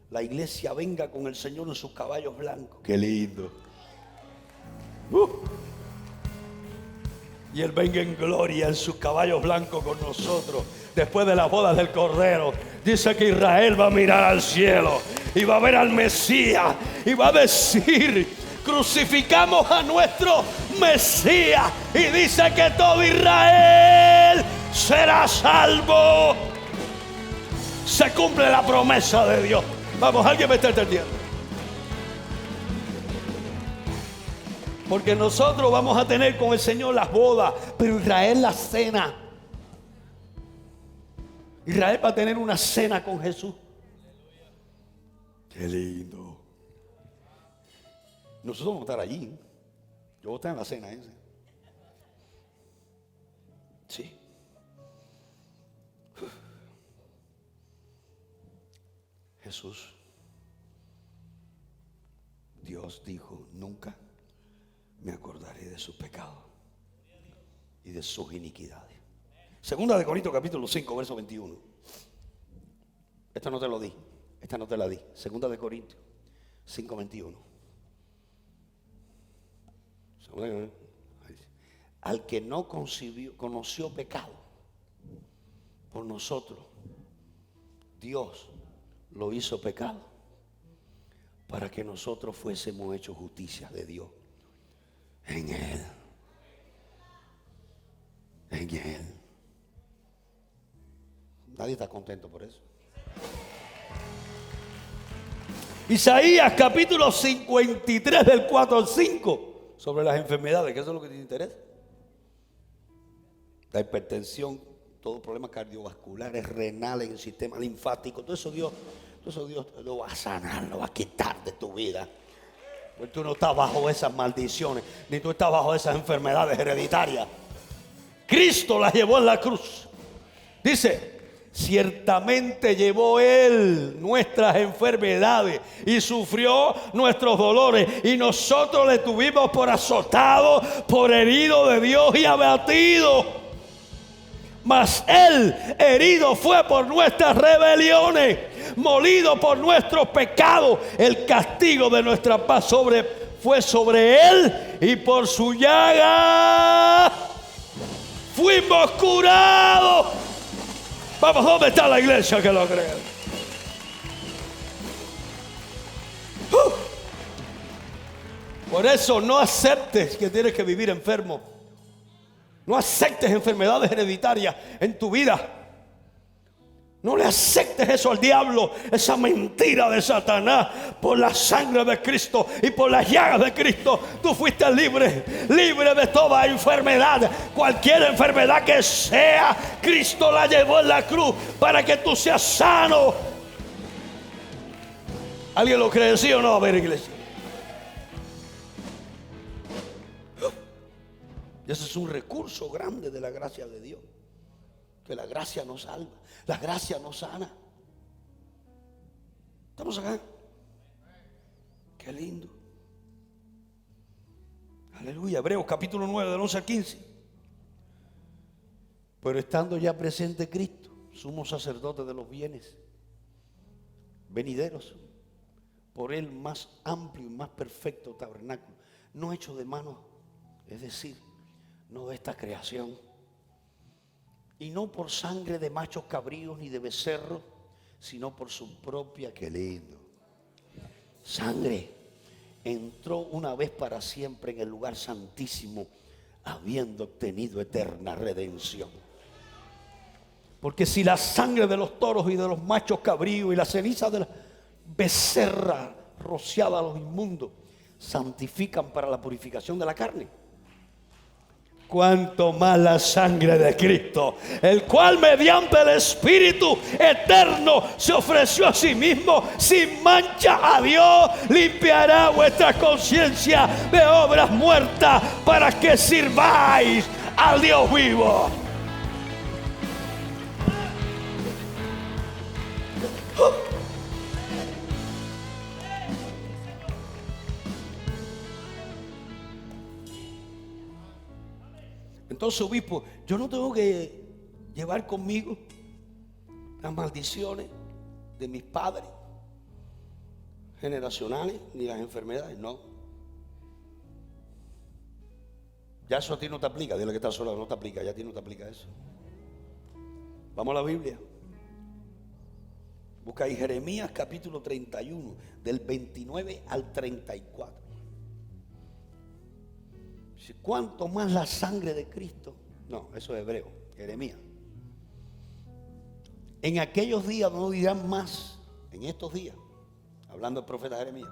la iglesia venga con el Señor en sus caballos blancos, qué lindo, y Él venga en gloria en sus caballos blancos con nosotros, después de las bodas del Cordero, dice que Israel va a mirar al cielo y va a ver al Mesías y va a decir: crucificamos a nuestro Mesías. Y dice que todo Israel será salvo. Se cumple la promesa de Dios. Vamos, alguien me está entendiendo. Porque nosotros vamos a tener con el Señor las bodas, pero Israel la cena. Israel va a tener una cena con Jesús. Qué lindo. Nosotros vamos a estar allí. Yo voy a estar en la cena esa. Sí. Jesús, Dios dijo: nunca me acordaré de sus pecados y de sus iniquidades. Segunda de Corintios capítulo 5 verso 21. Esta no te lo di, esta no te la di. Segunda de Corintios 5, 21. Al que no conoció pecado, por nosotros Dios lo hizo pecado para que nosotros fuésemos hechos justicia de Dios en Él. En Él. Nadie está contento por eso. Isaías capítulo 53 del 4 al 5. Sobre las enfermedades, que eso es lo que te interesa. La hipertensión, todo problema cardiovasculares, renales, el sistema linfático, todo eso Dios lo va a sanar, lo va a quitar de tu vida. Porque tú no estás bajo esas maldiciones, ni tú estás bajo esas enfermedades hereditarias. Cristo las llevó en la cruz. Dice: ciertamente llevó Él nuestras enfermedades y sufrió nuestros dolores, y nosotros le tuvimos por azotado, por herido de Dios y abatido. Mas Él herido fue por nuestras rebeliones, molido por nuestros pecados. El castigo de nuestra paz fue sobre Él, y por su llaga fuimos curados. Vamos, ¿dónde está la iglesia que lo cree? Por eso no aceptes que tienes que vivir enfermo. No aceptes enfermedades hereditarias en tu vida. No le aceptes eso al diablo, esa mentira de Satanás. Por la sangre de Cristo y por las llagas de Cristo, tú fuiste libre de toda enfermedad. Cualquier enfermedad que sea, Cristo la llevó en la cruz para que tú seas sano. ¿Alguien lo cree, sí o no? A ver, iglesia. Y ese es un recurso grande de la gracia de Dios. Que la gracia nos salva, la gracia nos sana. ¿Estamos acá? Qué lindo. Aleluya. Hebreos capítulo 9 del 11 al 15. Pero estando ya presente Cristo, sumo sacerdote de los bienes venideros, por él más amplio y más perfecto tabernáculo, no hecho de manos, es decir, no de esta creación, y no por sangre de machos cabríos ni de becerros, sino por su propia, qué lindo, sangre, entró una vez para siempre en el lugar santísimo, habiendo obtenido eterna redención. Porque si la sangre de los toros y de los machos cabríos y la ceniza de la becerra rociada a los inmundos santifican para la purificación de la carne, cuanto más la sangre de Cristo, el cual mediante el Espíritu eterno se ofreció a sí mismo sin mancha a Dios, limpiará vuestra conciencia de obras muertas para que sirváis al Dios vivo. Entonces, obispo, yo no tengo que llevar conmigo las maldiciones de mis padres generacionales ni las enfermedades, no. Ya eso a ti no te aplica, dile que estás sola, no te aplica, ya a ti no te aplica eso. Vamos a la Biblia. Busca ahí Jeremías capítulo 31, del 29 al 34. Cuanto más la sangre de Cristo, no, eso es hebreo, Jeremías. En aquellos días no dirán más, en estos días, hablando el profeta Jeremías,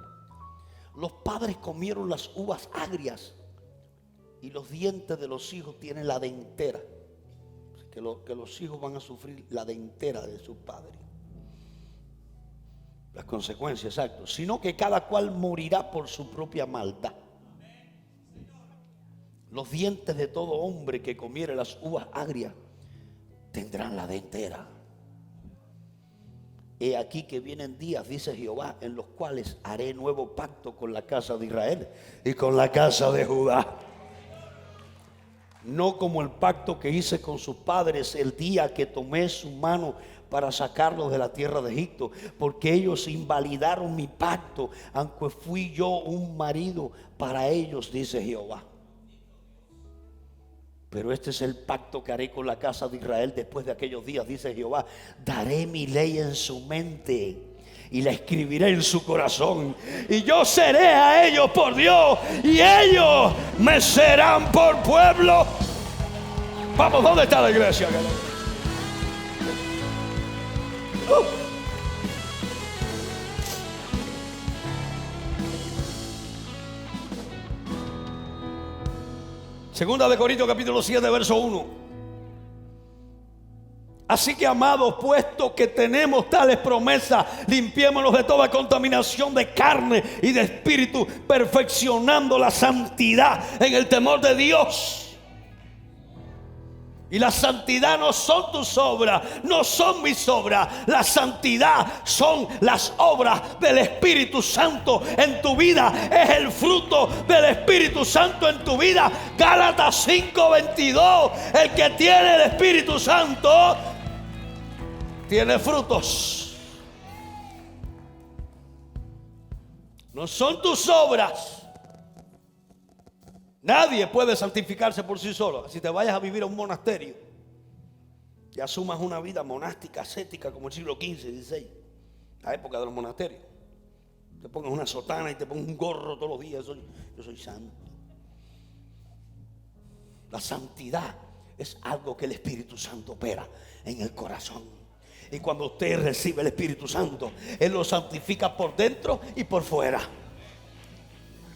los padres comieron las uvas agrias y los dientes de los hijos tienen la dentera. Que los hijos van a sufrir la dentera de sus padres. Las consecuencias, exacto. Sino que cada cual morirá por su propia maldad. Los dientes de todo hombre que comiere las uvas agrias tendrán la dentera. He aquí que vienen días, dice Jehová, en los cuales haré nuevo pacto con la casa de Israel y con la casa de Judá. No como el pacto que hice con sus padres el día que tomé su mano para sacarlos de la tierra de Egipto, porque ellos invalidaron mi pacto, aunque fui yo un marido para ellos, dice Jehová. Pero este es el pacto que haré con la casa de Israel después de aquellos días, dice Jehová. Daré mi ley en su mente y la escribiré en su corazón. Y yo seré a ellos por Dios y ellos me serán por pueblo. Vamos, ¿dónde está la iglesia? Segunda de Corintios capítulo 7 verso 1. Así que, amados, puesto que tenemos tales promesas, limpiémonos de toda contaminación de carne y de espíritu, perfeccionando la santidad en el temor de Dios. Y la santidad no son tus obras, no son mis obras. La santidad son las obras del Espíritu Santo en tu vida. Es el fruto del Espíritu Santo en tu vida. Gálatas 5:22. El que tiene el Espíritu Santo tiene frutos. No son tus obras. Nadie puede santificarse por sí solo. Si te vayas a vivir a un monasterio y asumas una vida monástica, ascética, como el siglo XV, XVI, la época de los monasterios, te pongas una sotana y te pongas un gorro todos los días, yo soy santo. La santidad es algo que el Espíritu Santo opera en el corazón. Y cuando usted recibe el Espíritu Santo, Él lo santifica por dentro y por fuera.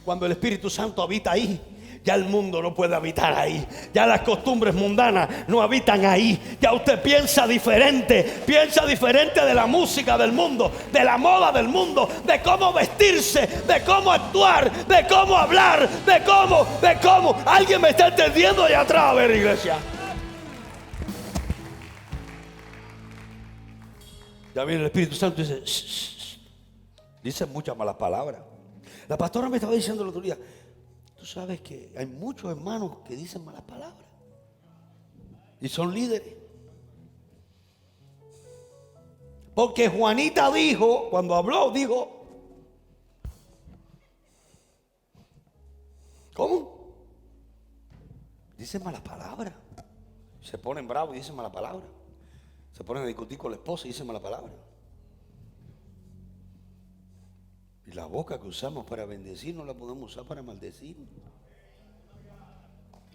Cuando el Espíritu Santo habita ahí, Ya el mundo no puede habitar ahí. Ya las costumbres mundanas no habitan ahí. Ya usted piensa diferente de la música del mundo, de la moda del mundo, de cómo vestirse, de cómo actuar, de cómo hablar, de cómo. ¿Alguien me está entendiendo allá atrás? A ver, iglesia. Ya viene el Espíritu Santo y dice, shh, shh. Dice muchas malas palabras. La pastora me estaba diciendo el otro día, tú sabes que hay muchos hermanos que dicen malas palabras y son líderes. Porque Juanita dijo, cuando habló, dijo, ¿cómo? Dicen malas palabras. Se ponen bravos y dicen malas palabras. Se ponen a discutir con la esposa y dicen malas palabras. Y la boca que usamos para bendecir no la podemos usar para maldecir.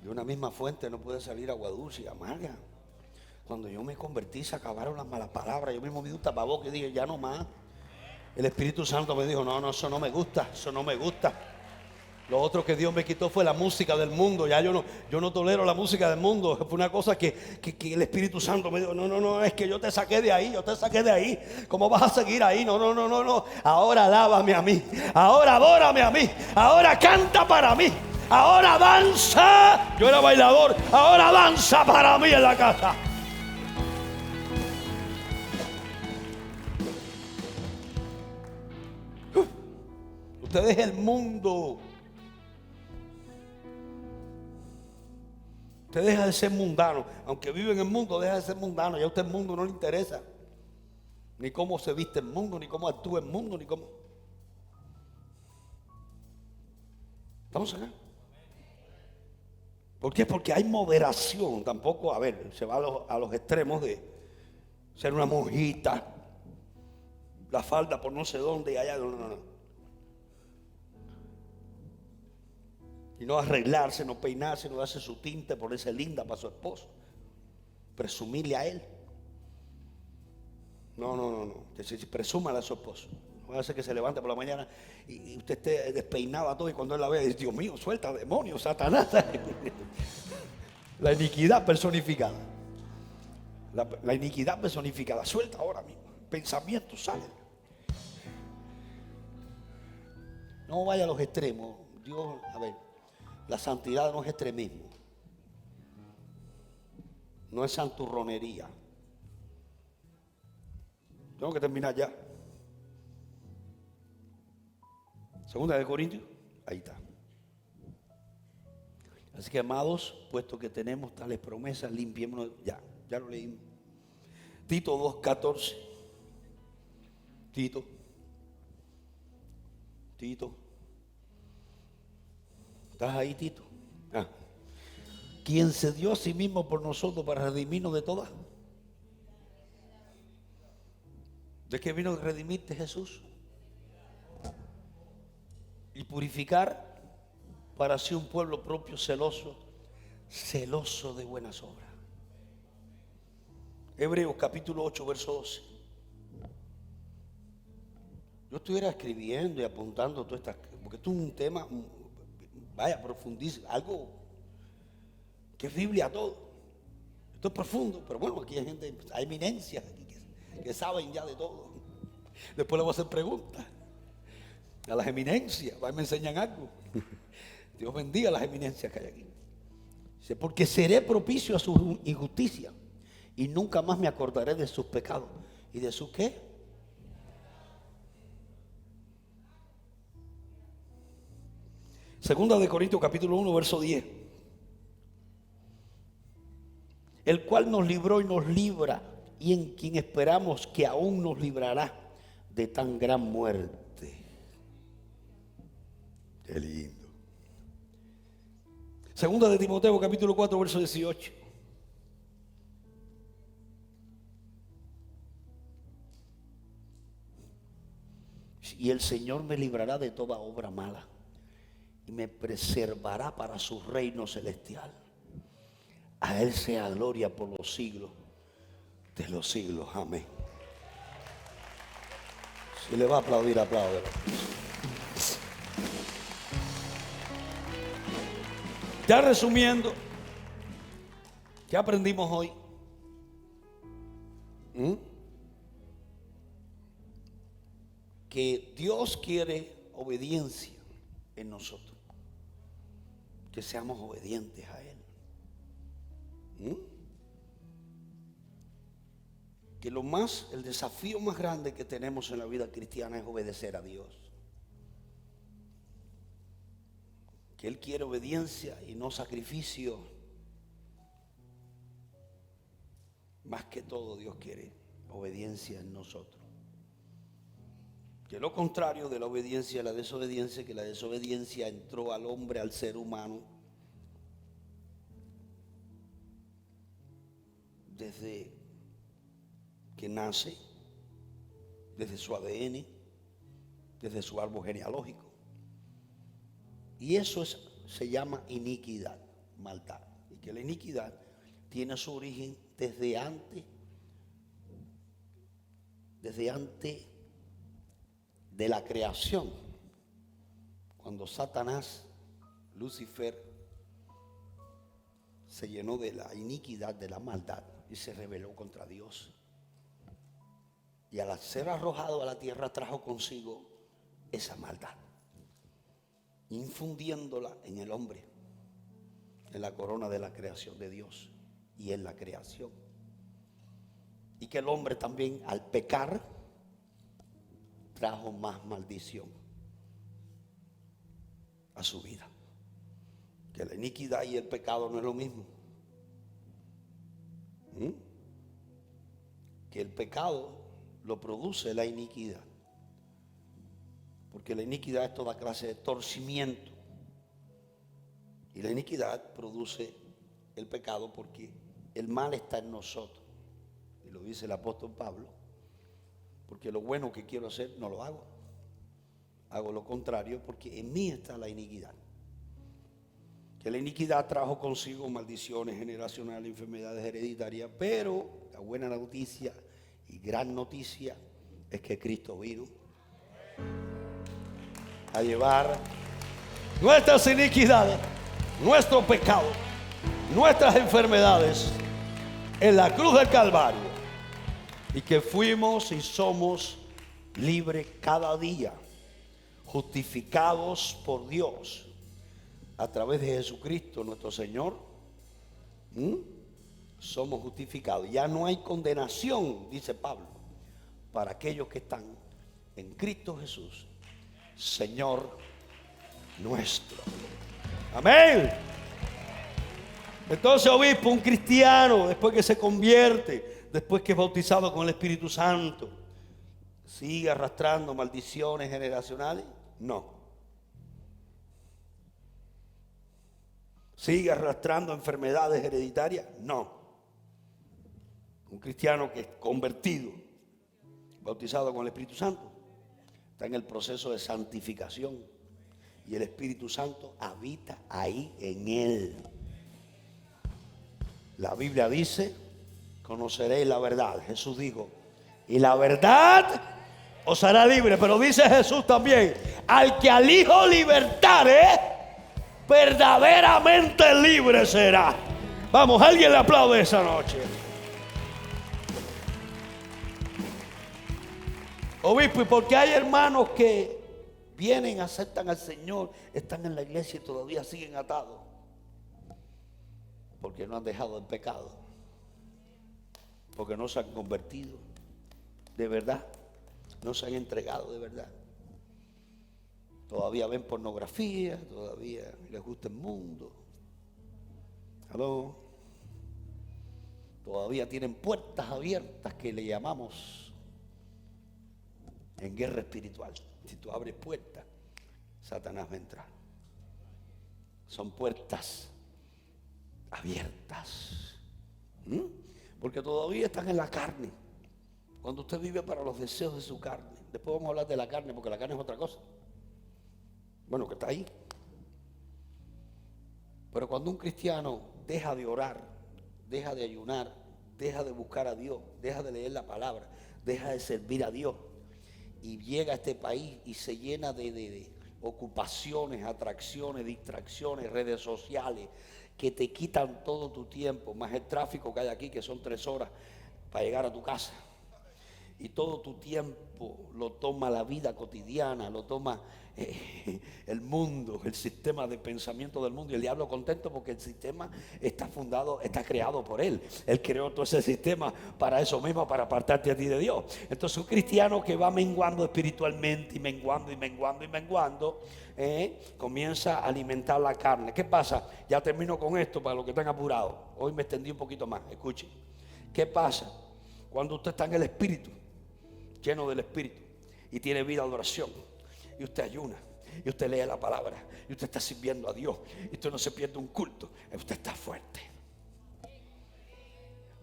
De una misma fuente no puede salir agua dulce y amarga. Cuando yo me convertí se acabaron las malas palabras. Yo mismo me di un tapabocas y dije, ya no más. El Espíritu Santo me dijo, no, eso no me gusta, eso no me gusta. Lo otro que Dios me quitó fue la música del mundo. Ya yo no tolero la música del mundo. Fue una cosa que el Espíritu Santo me dijo, no, es que yo te saqué de ahí, ¿Cómo vas a seguir ahí? No. Ahora alábame a mí, ahora adórame a mí, ahora canta para mí, ahora danza. Yo era bailador, ahora danza para mí en la casa. Usted es el mundo. Usted deja de ser mundano. Aunque vive en el mundo, deja de ser mundano. Ya a usted el mundo no le interesa. Ni cómo se viste el mundo, ni cómo actúa el mundo, ni cómo. ¿Estamos acá? ¿Por qué? Porque hay moderación. Tampoco, a ver, se va a los extremos de ser una monjita, la falda por no sé dónde y allá. No. Y no arreglarse, no peinarse, no darse su tinte, ponerse linda para su esposo, presumirle a él. No. Presúmale a su esposo. No hace que se levante por la mañana y usted esté despeinado a todo, y cuando él la ve dice, Dios mío, suelta demonios, Satanás. La iniquidad personificada. La iniquidad personificada. Suelta ahora mismo. Pensamientos salen. No vaya a los extremos. Dios, a ver. La santidad no es extremismo, no es santurronería. Tengo que terminar ya. Segunda de Corintios, ahí está. Así que, amados, puesto que tenemos tales promesas, limpiémonos. Ya lo leímos. Tito 2:14. Tito. ¿Estás ahí, Tito? Quien se dio a sí mismo por nosotros para redimirnos de todas. ¿De qué vino a redimirte Jesús? Y purificar para sí un pueblo propio celoso de buenas obras. Hebreos capítulo 8, verso 12. Yo estuviera escribiendo y apuntando todas estas, porque esto es un tema. Vaya, profundiza, algo que es Biblia todo. Esto es profundo, pero bueno, aquí hay gente, hay eminencias aquí que saben ya de todo. Después le voy a hacer preguntas a las eminencias, me enseñan algo. Dios bendiga a las eminencias que hay aquí. Dice, porque seré propicio a su injusticia y nunca más me acordaré de sus pecados. ¿Y de su qué? Segunda de Corintios capítulo 1, verso 10. El cual nos libró y nos libra, y en quien esperamos que aún nos librará de tan gran muerte. Qué lindo. Segunda de Timoteo capítulo 4, verso 18. Y el Señor me librará de toda obra mala y me preservará para su reino celestial. A Él sea gloria por los siglos de los siglos. Amén. Si le va a aplaudir, apláudelo. Ya resumiendo, ¿qué aprendimos hoy? Que Dios quiere obediencia en nosotros, que seamos obedientes a Él. Que el desafío más grande que tenemos en la vida cristiana es obedecer a Dios. Que Él quiere obediencia y no sacrificio. Más que todo, Dios quiere obediencia en nosotros. Que lo contrario de la obediencia es la desobediencia, que la desobediencia entró al hombre, al ser humano, desde que nace, desde su ADN, desde su árbol genealógico. Y eso se llama iniquidad, maldad. Y que la iniquidad tiene su origen desde antes de la creación, cuando Satanás, Lucifer, se llenó de la iniquidad, de la maldad, y se rebeló contra Dios. Y al ser arrojado a la tierra trajo consigo esa maldad, infundiéndola en el hombre, en la corona de la creación de Dios y en la creación. Y que el hombre también, al pecar, trajo más maldición a su vida. Que la iniquidad y el pecado no es lo mismo. Que el pecado lo produce la iniquidad, porque la iniquidad es toda clase de torcimiento, y la iniquidad produce el pecado porque el mal está en nosotros, y lo dice el apóstol Pablo, porque lo bueno que quiero hacer no lo hago, hago lo contrario, porque en mí está la iniquidad. Que la iniquidad trajo consigo maldiciones generacionales, enfermedades hereditarias, pero la buena noticia y gran noticia es que Cristo vino a llevar nuestras iniquidades, nuestro pecado, nuestras enfermedades en la cruz del Calvario, y que fuimos y somos libres cada día, justificados por Dios a través de Jesucristo nuestro Señor. Somos justificados. Ya no hay condenación, dice Pablo, para aquellos que están en Cristo Jesús, Señor nuestro. Amén. Entonces, obispo, un cristiano, después que se convierte, después que es bautizado con el Espíritu Santo, ¿sigue arrastrando maldiciones generacionales? No. ¿Sigue arrastrando enfermedades hereditarias? No. Un cristiano que es convertido, bautizado con el Espíritu Santo, está en el proceso de santificación, y el Espíritu Santo habita ahí en él. La Biblia dice: conoceréis la verdad. Jesús dijo: y la verdad os hará libre. Pero dice Jesús también: al que al Hijo libertare, verdaderamente libre será. Vamos, alguien le aplaude esa noche. Obispo, ¿y por qué hay hermanos que vienen, aceptan al Señor, están en la iglesia y todavía siguen atados? Porque no han dejado el pecado, porque no se han convertido de verdad, no se han entregado de verdad. Todavía ven pornografía, todavía les gusta el mundo. ¿Aló? Todavía tienen puertas abiertas que le llamamos en guerra espiritual. Si tú abres puertas, Satanás va a entrar. Son puertas abiertas. Porque todavía están en la carne. Cuando usted vive para los deseos de su carne. Después vamos a hablar de la carne, porque la carne es otra cosa. Bueno, que está ahí. Pero cuando un cristiano deja de orar, deja de ayunar, deja de buscar a Dios, deja de leer la palabra, deja de servir a Dios, y llega a este país y se llena ocupaciones, atracciones, distracciones, redes sociales, que te quitan todo tu tiempo, más el tráfico que hay aquí, que son 3 horas para llegar a tu casa. Y todo tu tiempo lo toma la vida cotidiana, lo toma el mundo, el sistema de pensamiento del mundo. Y el diablo contento porque el sistema está fundado, está creado por él. Él creó todo ese sistema para eso mismo, para apartarte a ti de Dios. Entonces un cristiano que va menguando espiritualmente y menguando y menguando y menguando, comienza a alimentar la carne. ¿Qué pasa? Ya termino con esto para los que están apurados. Hoy me extendí un poquito más, escuchen. ¿Qué pasa? Cuando usted está en el Espíritu, lleno del Espíritu, y tiene vida de oración, y usted ayuna, y usted lee la palabra, y usted está sirviendo a Dios, y usted no se pierde un culto, usted está fuerte.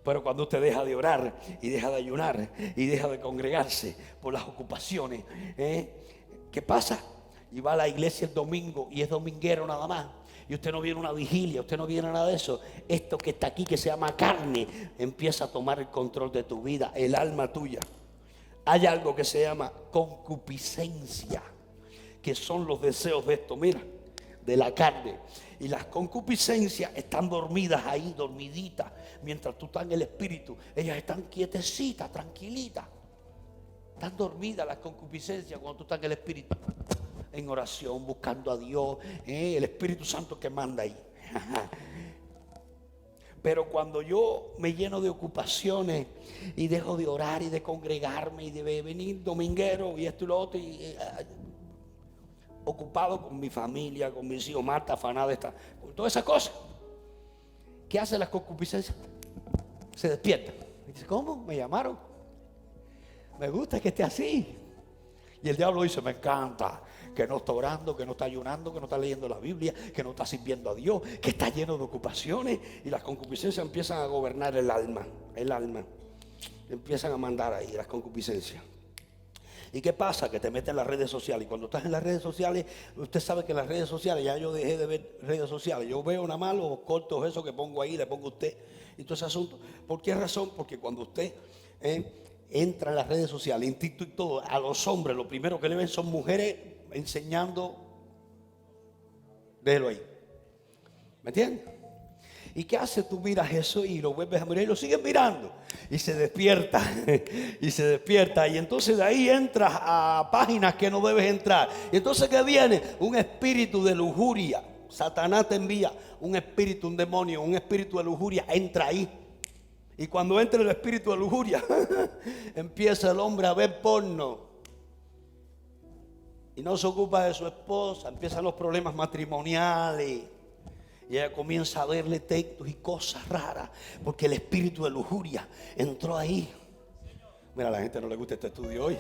Pero cuando usted deja de orar, y deja de ayunar, y deja de congregarse por las ocupaciones, ¿qué pasa? Y va a la iglesia el domingo, y es dominguero nada más, y usted no viene a una vigilia, usted no viene a nada de eso. Esto que está aquí, que se llama carne, empieza a tomar el control de tu vida, el alma tuya. Hay algo que se llama concupiscencia, que son los deseos de esto, mira, de la carne. Y las concupiscencias están dormidas ahí, dormiditas. Mientras tú estás en el Espíritu, ellas están quietecitas, tranquilitas. Están dormidas las concupiscencias cuando tú estás en el Espíritu, en oración, buscando a Dios, el Espíritu Santo que manda ahí. Pero cuando yo me lleno de ocupaciones y dejo de orar y de congregarme y de venir dominguero y esto y lo otro, ocupado con mi familia, con mis hijos, Marta, afanada está, con todas esas cosas, ¿qué hacen las concupiscencias? Se despiertan. Y dice, ¿cómo? ¿Me llamaron? Me gusta que esté así. Y el diablo dice, me encanta que no está orando, que no está ayunando, que no está leyendo la Biblia, que no está sirviendo a Dios, que está lleno de ocupaciones. Y las concupiscencias empiezan a gobernar el alma. Empiezan a mandar ahí las concupiscencias. ¿Y qué pasa? Que te meten en las redes sociales. Y cuando estás en las redes sociales, usted sabe que en las redes sociales, ya yo dejé de ver redes sociales. Yo veo nada más los cortos esos que pongo ahí, le pongo a usted y todo ese asunto. ¿Por qué razón? Porque cuando usted entra en las redes sociales, en TikTok y todo, a los hombres lo primero que le ven son mujeres enseñando. Déjelo ahí. ¿Me entiendes? ¿Y qué hace? Tú miras eso y lo vuelves a mirar y lo sigues mirando. Y se despierta. Y se despierta. Y entonces de ahí entras a páginas que no debes entrar. Y entonces ¿qué viene? Un espíritu de lujuria. Satanás te envía un espíritu, un demonio, un espíritu de lujuria. Entra ahí. Y cuando entra el espíritu de lujuria, empieza el hombre a ver porno. Y no se ocupa de su esposa. Empiezan los problemas matrimoniales. Y ella comienza a verle textos y cosas raras, porque el espíritu de lujuria entró ahí. Mira, a la gente no le gusta este estudio hoy.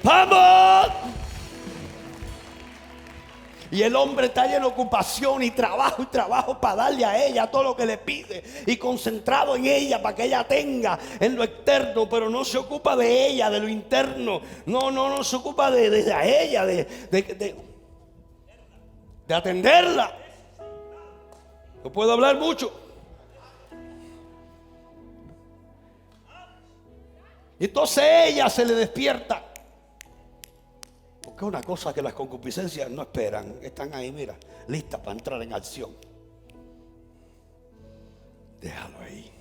¡Vamos! Y el hombre está lleno de ocupación y trabajo para darle a ella todo lo que le pide. Y concentrado en ella para que ella tenga en lo externo, pero no se ocupa de ella, de lo interno. No se ocupa de ella, de atenderla. No puedo hablar mucho. Y entonces ella se le despierta. Porque es una cosa que las concupiscencias no esperan. Están ahí, mira, listas para entrar en acción. Déjalo ahí.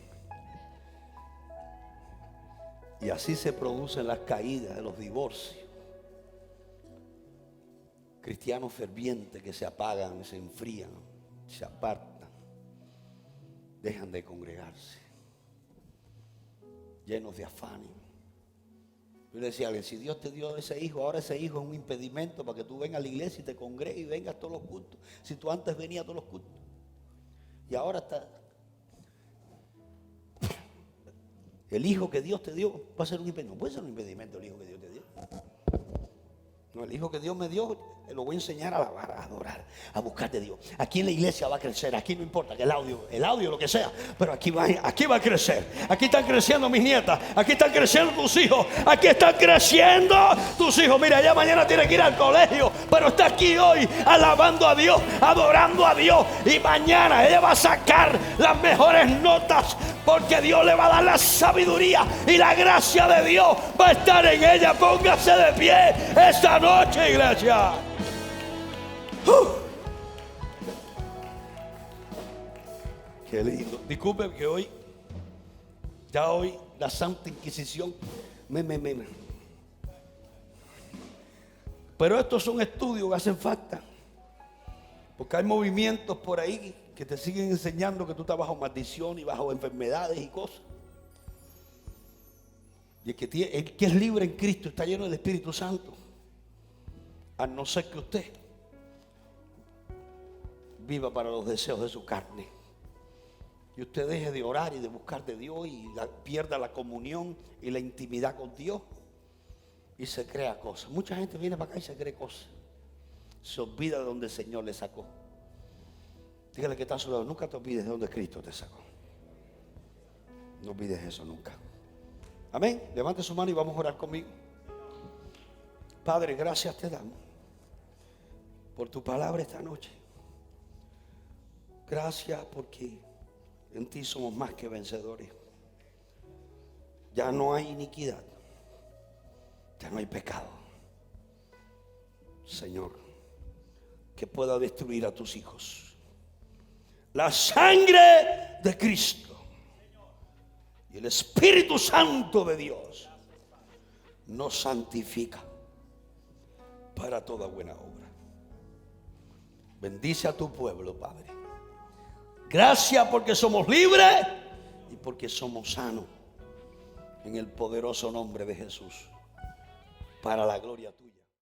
Y así se producen las caídas, los divorcios. Cristianos fervientes que se apagan, se enfrían, se apartan, dejan de congregarse, llenos de afanes. Yo le decía a alguien, si Dios te dio ese hijo, ahora ese hijo es un impedimento para que tú vengas a la iglesia y te congregues y vengas a todos los cultos. Si tú antes venías a todos los cultos y ahora está, el hijo que Dios te dio va a ser un impedimento. No puede ser un impedimento el hijo que Dios te dio. No, el hijo que Dios me dio Lo voy a enseñar a alabar, a adorar, a buscar de Dios. Aquí en la iglesia va a crecer. Aquí no importa que el audio, lo que sea. Pero aquí va a crecer. Aquí están creciendo mis nietas. Aquí están creciendo tus hijos. Aquí están creciendo tus hijos. Mira, ella mañana tiene que ir al colegio, pero está aquí hoy alabando a Dios, adorando a Dios. Y mañana ella va a sacar las mejores notas, porque Dios le va a dar la sabiduría y la gracia de Dios va a estar en ella. Póngase de pie esta noche, iglesia. Qué lindo. Disculpe que hoy la Santa Inquisición pero estos son estudios que hacen falta, porque hay movimientos por ahí que te siguen enseñando que tú estás bajo maldición y bajo enfermedades y cosas. Y el que es libre en Cristo está lleno del Espíritu Santo, a no ser que usted viva para los deseos de su carne y usted deje de orar y de buscar de Dios y pierda la comunión y la intimidad con Dios y se crea cosas. Mucha gente viene para acá y se cree cosas, se olvida de donde el Señor le sacó. Dígale que está a su lado: nunca te olvides de donde Cristo te sacó. No olvides eso nunca. Amén. Levante su mano y vamos a orar conmigo. Padre, gracias te damos por tu palabra esta noche. Gracias porque en ti somos más que vencedores. Ya no hay iniquidad, ya no hay pecado, Señor, que pueda destruir a tus hijos. La sangre de Cristo y el Espíritu Santo de Dios nos santifica para toda buena obra. Bendice a tu pueblo, Padre. Gracias porque somos libres y porque somos sanos, en el poderoso nombre de Jesús, para la gloria tuya.